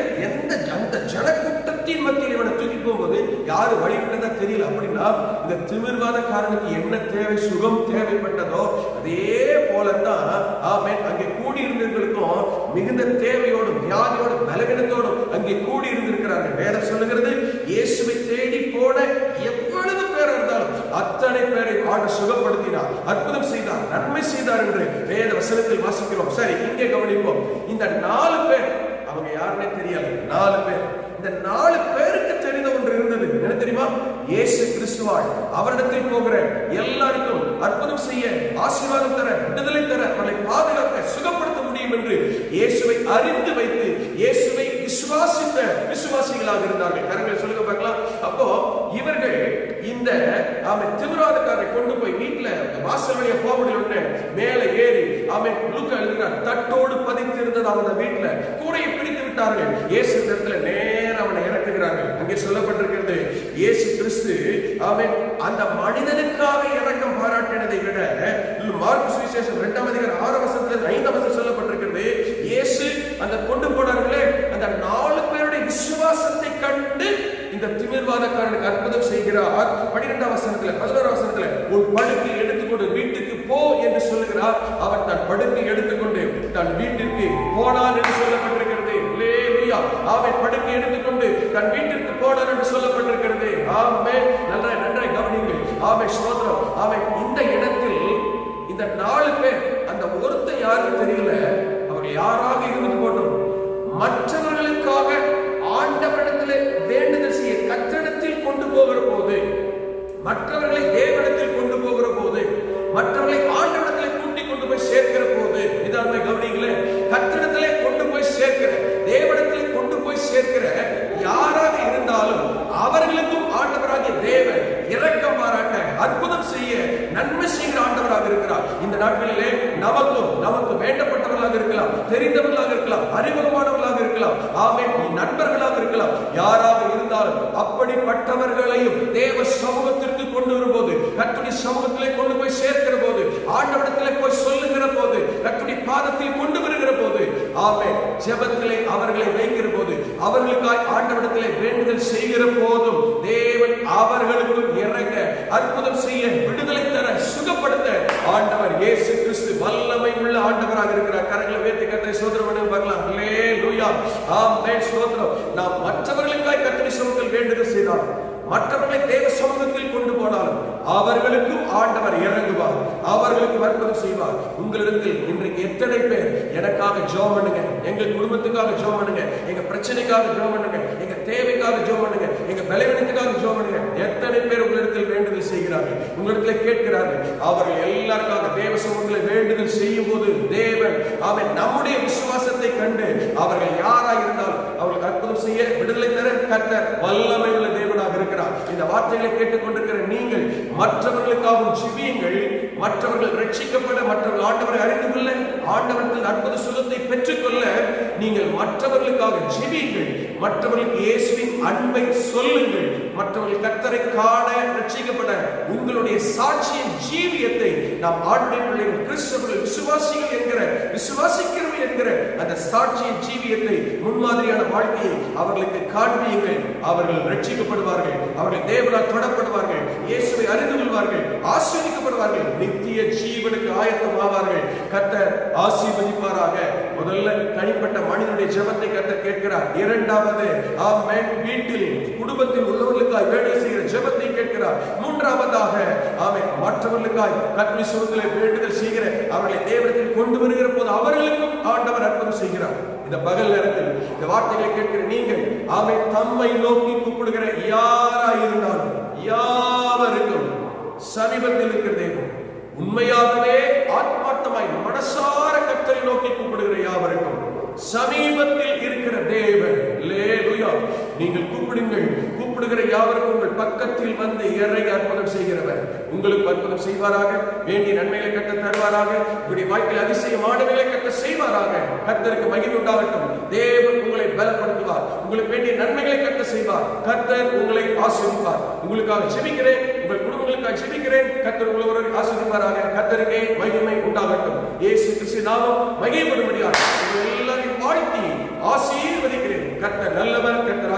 அந்த ஜனக்கூட்டத்தின் மத்தியில் இவனை தூக்கிட்டு போகும்போது யாரு வழிவிட்டதா தெரியல. அப்படின்னா இந்த திமிர்வாதக்காரனுக்கு என்ன தேவை, சுகம் தேவைப்பட்டதோ அதே போலத்தான் ஆமென் அங்கே கூடியிருந்தவர்களுக்கும் மிகுந்த தேவையோடும் வியாதியோடும் பலவீனத்தோடும் அங்கே கூடியிருந்திருக்கிறார்கள். வேதம் சொல்லுகிறது, இயேசுவை தேடி போன எவ்வளவு பேர் இருந்தாலும் அத்தனை பேரை ஆண்டவர் சுகப்படுத்தினார், அற்புதம் செய்தார், நன்மை செய்தார் என்று வேத வசனத்தில் வாசிக்கிறோம். சரி, இங்கே கவனிப்போம். இந்த 4 பேர் அவங்க யாருன்னே தெரியல. 4 பேர், இந்த 4 பேருக்கு தெரிந்த ஒன்று இருந்தது. என்ன தெரியுமா? இயேசு கிறிஸ்துவாய் அவரிடத்தில் போகிற எல்லாருக்கும் அற்புதம் செய்ய, ஆசீர்வாதம் தர, விடுதலை தர, அவர்களை பாதுகாக்க, சுகப்படுத்த முடியும் என்று இயேசுவை அறிந்து வைத்து இயேசுவை விசுவாசித்த விசுவாசிகளாக இருந்தார்கள். கரங்களை சொல்லுங்க பார்க்கலாம். அப்போ இவர்கள் இந்த இந்த அவன் திமிராதக்காரரை கொண்டு போய் வீட்டுல வாசல் வழியா போக முடியல, மேல ஏறி அவன் லூக்கா எழுதுகிறார், தட்டோடு பதித்து இருந்தது அவன் வீட்டுல கூடையை பிடித்து விட்டார்கள். இயேசு இடத்துல நேரம் அவனை இறக்குகிறார்கள். அங்கே சொல்லப்பட்டிருக்கிறது, இயேசு கிறிஸ்து அவன் அந்த மனிதனுக்காக இரக்கம் பாராட்டினதை விட மார்க்கு சுவிசேஷம் 2ஆம் அதிகாரம் 6ஆம் வசனத்தில் 5ஆம் வசனம் சொல்லப்பட்டிருக்கிறது, இயேசு அந்த கொண்டு போனார்களே அந்த 4 பேருடைய விசுவாசத்தை கண்டு இந்த திமிர்வாதக்காரனுக்கு அற்புதம் செய்கிறார். 12ஆம் வசனத்துல 11ஆம் வசனத்துல உன் படுக்கை எடுத்துக்கொண்டு வீட்டுக்கு போ என்று சொல்லுகிறார். அவன் தன் படுக்கை எடுத்துக்கொண்டு தன் வீட்டிற்கு போனான் என்று சொல்லப்பட்டிருக்கிறது. அல்லேலூயா. அவன் படுக்கை எடுத்துக்கொண்டு தன் வீட்டிற்கு போனான் என்று சொல்லப்பட்டிருக்கிறது. ஆமென். நன்றாய் கவனியுங்கள். ஆமென். ஸ்தோத்திரம். அவன் இந்த இடத்தில் இந்த 4 பேர், அந்த ஒருத்தர் யாருக்கு தெரியல, அவர்கள் யாராக இருந்து போட்டோம், மற்றவர்களுக்காக ஆண்டவரிடத்திலே வேண்டுதல் செய்ய கர்த்தரிடத்தில் கொண்டு போகிற போது, மற்றவர்களை தேவனிடத்தில் கொண்டு போகிற போது, மற்றவர்களை ஆண்டவரிடத்திலே கூட்டிக் கொண்டு போய் சேர்க்கிற போது, இதான்மை கவனிங்களே, கர்த்தரிடத்திலே கொண்டு போய் சேர்க்கிற, தேவனிடத்திலே கொண்டு போய் சேர்க்கிற யாராக இருந்தாலும் அவர்களுக்கும் ஆண்டவராகிய தேவன் இரக்கம் பாராட்ட, அற்புதம் செய்ய, நன்மை செய்கிற ஆண்டவராக இருக்கிறார். இந்த நாட்களிலே நமக்கு வேண்டப்பட்டவர்களாக இருக்கலாம், தெரிந்தவர்களாக இருக்கலாம், அறிமுகமானவர்களாக இருக்கலாம், ஆமென், நண்பர்களாக இருக்கலாம், யாராக இருந்தாலும் அப்படிப்பட்டவர்களையும் தேவ சமூகத்திற்கு கொண்டு வரும்போது, கர்த்தருடைய சமூகத்திலே கொண்டு போய் சேர்க்கிற போது, ஆண்டவரிடத்திலே போய் சொல்லுகிற போது, கர்த்தருடைய பாதத்தில் கொண்டு வருகிற போது, ஆமென், ஜெபத்திலே அவர்களை வைக்கிற போது, அவர்களுக்காய் ஆண்டவரிடத்திலே வேண்டுதல் செய்கிற போதும் தேவன் அவர்களுக்கும் இறங்க, அற்புதம் செய்ய, விடுதலை தர, சுகப்படுத்த ஆண்டவர் இயேசு கிறிஸ்து வல்லமை உள்ள ஆண்டவராக இருக்கிறார். கரங்களை உயர்த்தி கர்த்தரை ஸ்தோத்திரம் பண்ணி பார்க்கலாம். அல்லேலூயா. ஆமென். ஸ்தோத்திரம். நாம் மற்றவர்களுக்காய் கர்த்தருடைய சமூகத்தில் வேண்டுதல் செய்தாலும், மற்றவர்களை தேவ சமூகத்தில் கொண்டு போனாலும் அவர்களுக்கும் ஆண்டவர் இறங்குவார், அவர்களுக்கு அற்புதம் செய்வார். உங்களிடத்தில் இன்றைக்கு எத்தனை பேர் எனக்காக ஜெபம் பண்ணுங்க, எங்க குடும்பத்துக்காக ஜெபம் பண்ணுங்க, எங்க பிரச்சனைக்காக ஜெபம் பண்ணுங்க, எங்க தேவைக்காக ஜெபம் பண்ணுங்க, எங்க பலவீனத்துக்காக ஜெபம் பண்ணுங்க, எத்தனை பேர் உங்களிடத்தில் வேண்டுதல் செய்கிறார்கள், உங்களிடத்தில் கேட்கிறார்கள். அவர்கள் எல்லாருக்காக தேவ சமூகத்தில் வேண்டுதல் செய்யும் போது தேவன் அவன் நம்முடைய விசுவாசத்தை கண்டு அவர்கள் யாராக இருந்தாலும் அவர்களுக்கு அற்புதம் செய்ய, விடுதலை தர கர்த்தர் வல்லமை உள்ள தேவனாக இருக்கிறார். இந்த வார்த்தைகளை கேட்டுக்கொண்டிருக்கிற நீங்கள் மற்றவர்களுக்காகவும் ஜெபியுங்கள். மற்றவர்கள் ரட்சிக்கப்பட, மற்றவர்கள் ஆண்டவரை அறிந்து கொள்ள, ஆண்டவரின் அற்புத சுகத்தை பெற்றுக்கொள்ள நீங்கள் மற்றவர்களுக்காக ஜெபியுங்கள். மற்றவர்களுக்கு இயேசுவின் அன்பை சொல்லுங்கள். மற்றவர்கள் கர்த்தரை காண, ரட்சிக்கப்பட உங்களுடைய சாட்சியின் ஜீவியத்தை நாம் ஆண்டவருடைய பிள்ளைகள், கிறிஸ்தவர்கள், விசுவாசிக்கிறவர்கள் என்கிற அந்த சாட்சியின் ஜீவியத்தை, முன்மாதிரியான வாழ்க்கையை அவர்களுக்கு காண்பியுங்கள். அவர்கள் ரட்சிக்கப்படுவார்கள், அவர்கள் தேவனால் தொடப்படுவார்கள், இயேசுவை அறிந்து கொள்வார்கள், ஆசீர்வதிக்கப்படுவார்கள், நித்திய ஜீவனுக்கு ஆயத்தமாவார்கள். கர்த்தர் ஆசீர்வதிப்பாராக. முதல்ல தனிப்பட்ட மனிதனுடைய ஜெபத்தை கர்த்தர் கேட்கிறார். இரண்டாவது ஆமென், வீட்டில் குடும்பத்தில் உள்ளவர்களுக்காய் வேண்டுதல் செய்கிற ஜெபத்தை கேட்கிறார். மூன்றாவதாக ஆமென், மற்றவர்களுக்காய் கர்த்தருடைய சமூகத்திலே வேண்டுதல் செய்கிற, அவர்களை தேவனிடத்தில் கொண்டு வருகிற போது அவர்களுக்கும் ஆண்டவர் அற்புதம் செய்கிறார். இந்த பகல் நேரத்தில் இந்த வார்த்தைகளை கேட்கிற நீங்கள் ஆமென், தம்மை நோக்கி கூப்பிடுகிற யாராய் இருந்தாலும் யாவருக்கும் சமீபத்தில் இருக்கிற தேவன், உண்மையாகவே ஆத்மார்த்தமாய் மனசார கர்த்தரை நோக்கி கூப்பிடுகிற யாவருக்கும் சமீபத்தில் இருக்கிற தேவன். அல்லேலூயா. நீங்கள் கூப்பிடுங்கள், கூப்பிடுகிற யாவருக்கும் உங்கள் பக்கத்தில் வந்து இறங்கி அற்புதம் செய்கிறவர் உங்களுக்கு அற்புதம் செய்வாராக. வேண்டிய நன்மைகளை கட்ட தருவாராக. உங்களுடைய வாழ்க்கையில் அதிசயமானவைகளை கட்ட செய்வாராக. கர்த்தருக்கு மகிமை உண்டாகட்டும். தேவன் உங்களை பலப்படுத்துவார், உங்களுக்கு வேண்டிய நன்மைகளை கட்ட செய்வார். கர்த்தர் உங்களை ஆசீர்வதிப்பார். உங்களுக்காக ஜெபிக்கிறேன், உங்கள் குடும்பங்களுக்காக ஜெபிக்கிறேன். கர்த்தர் உங்களை ஆசீர்வதிப்பாராக. கர்த்தருக்கே மகிமை உண்டாகட்டும். இயேசு கிறிஸ்து நாமம் மகிமைப்படும்படியாக எல்லாரையும் வாழ்த்தி ஆசீர்வதிக்கிறேன். கர்த்தர் நல்லவர், கர்த்தர்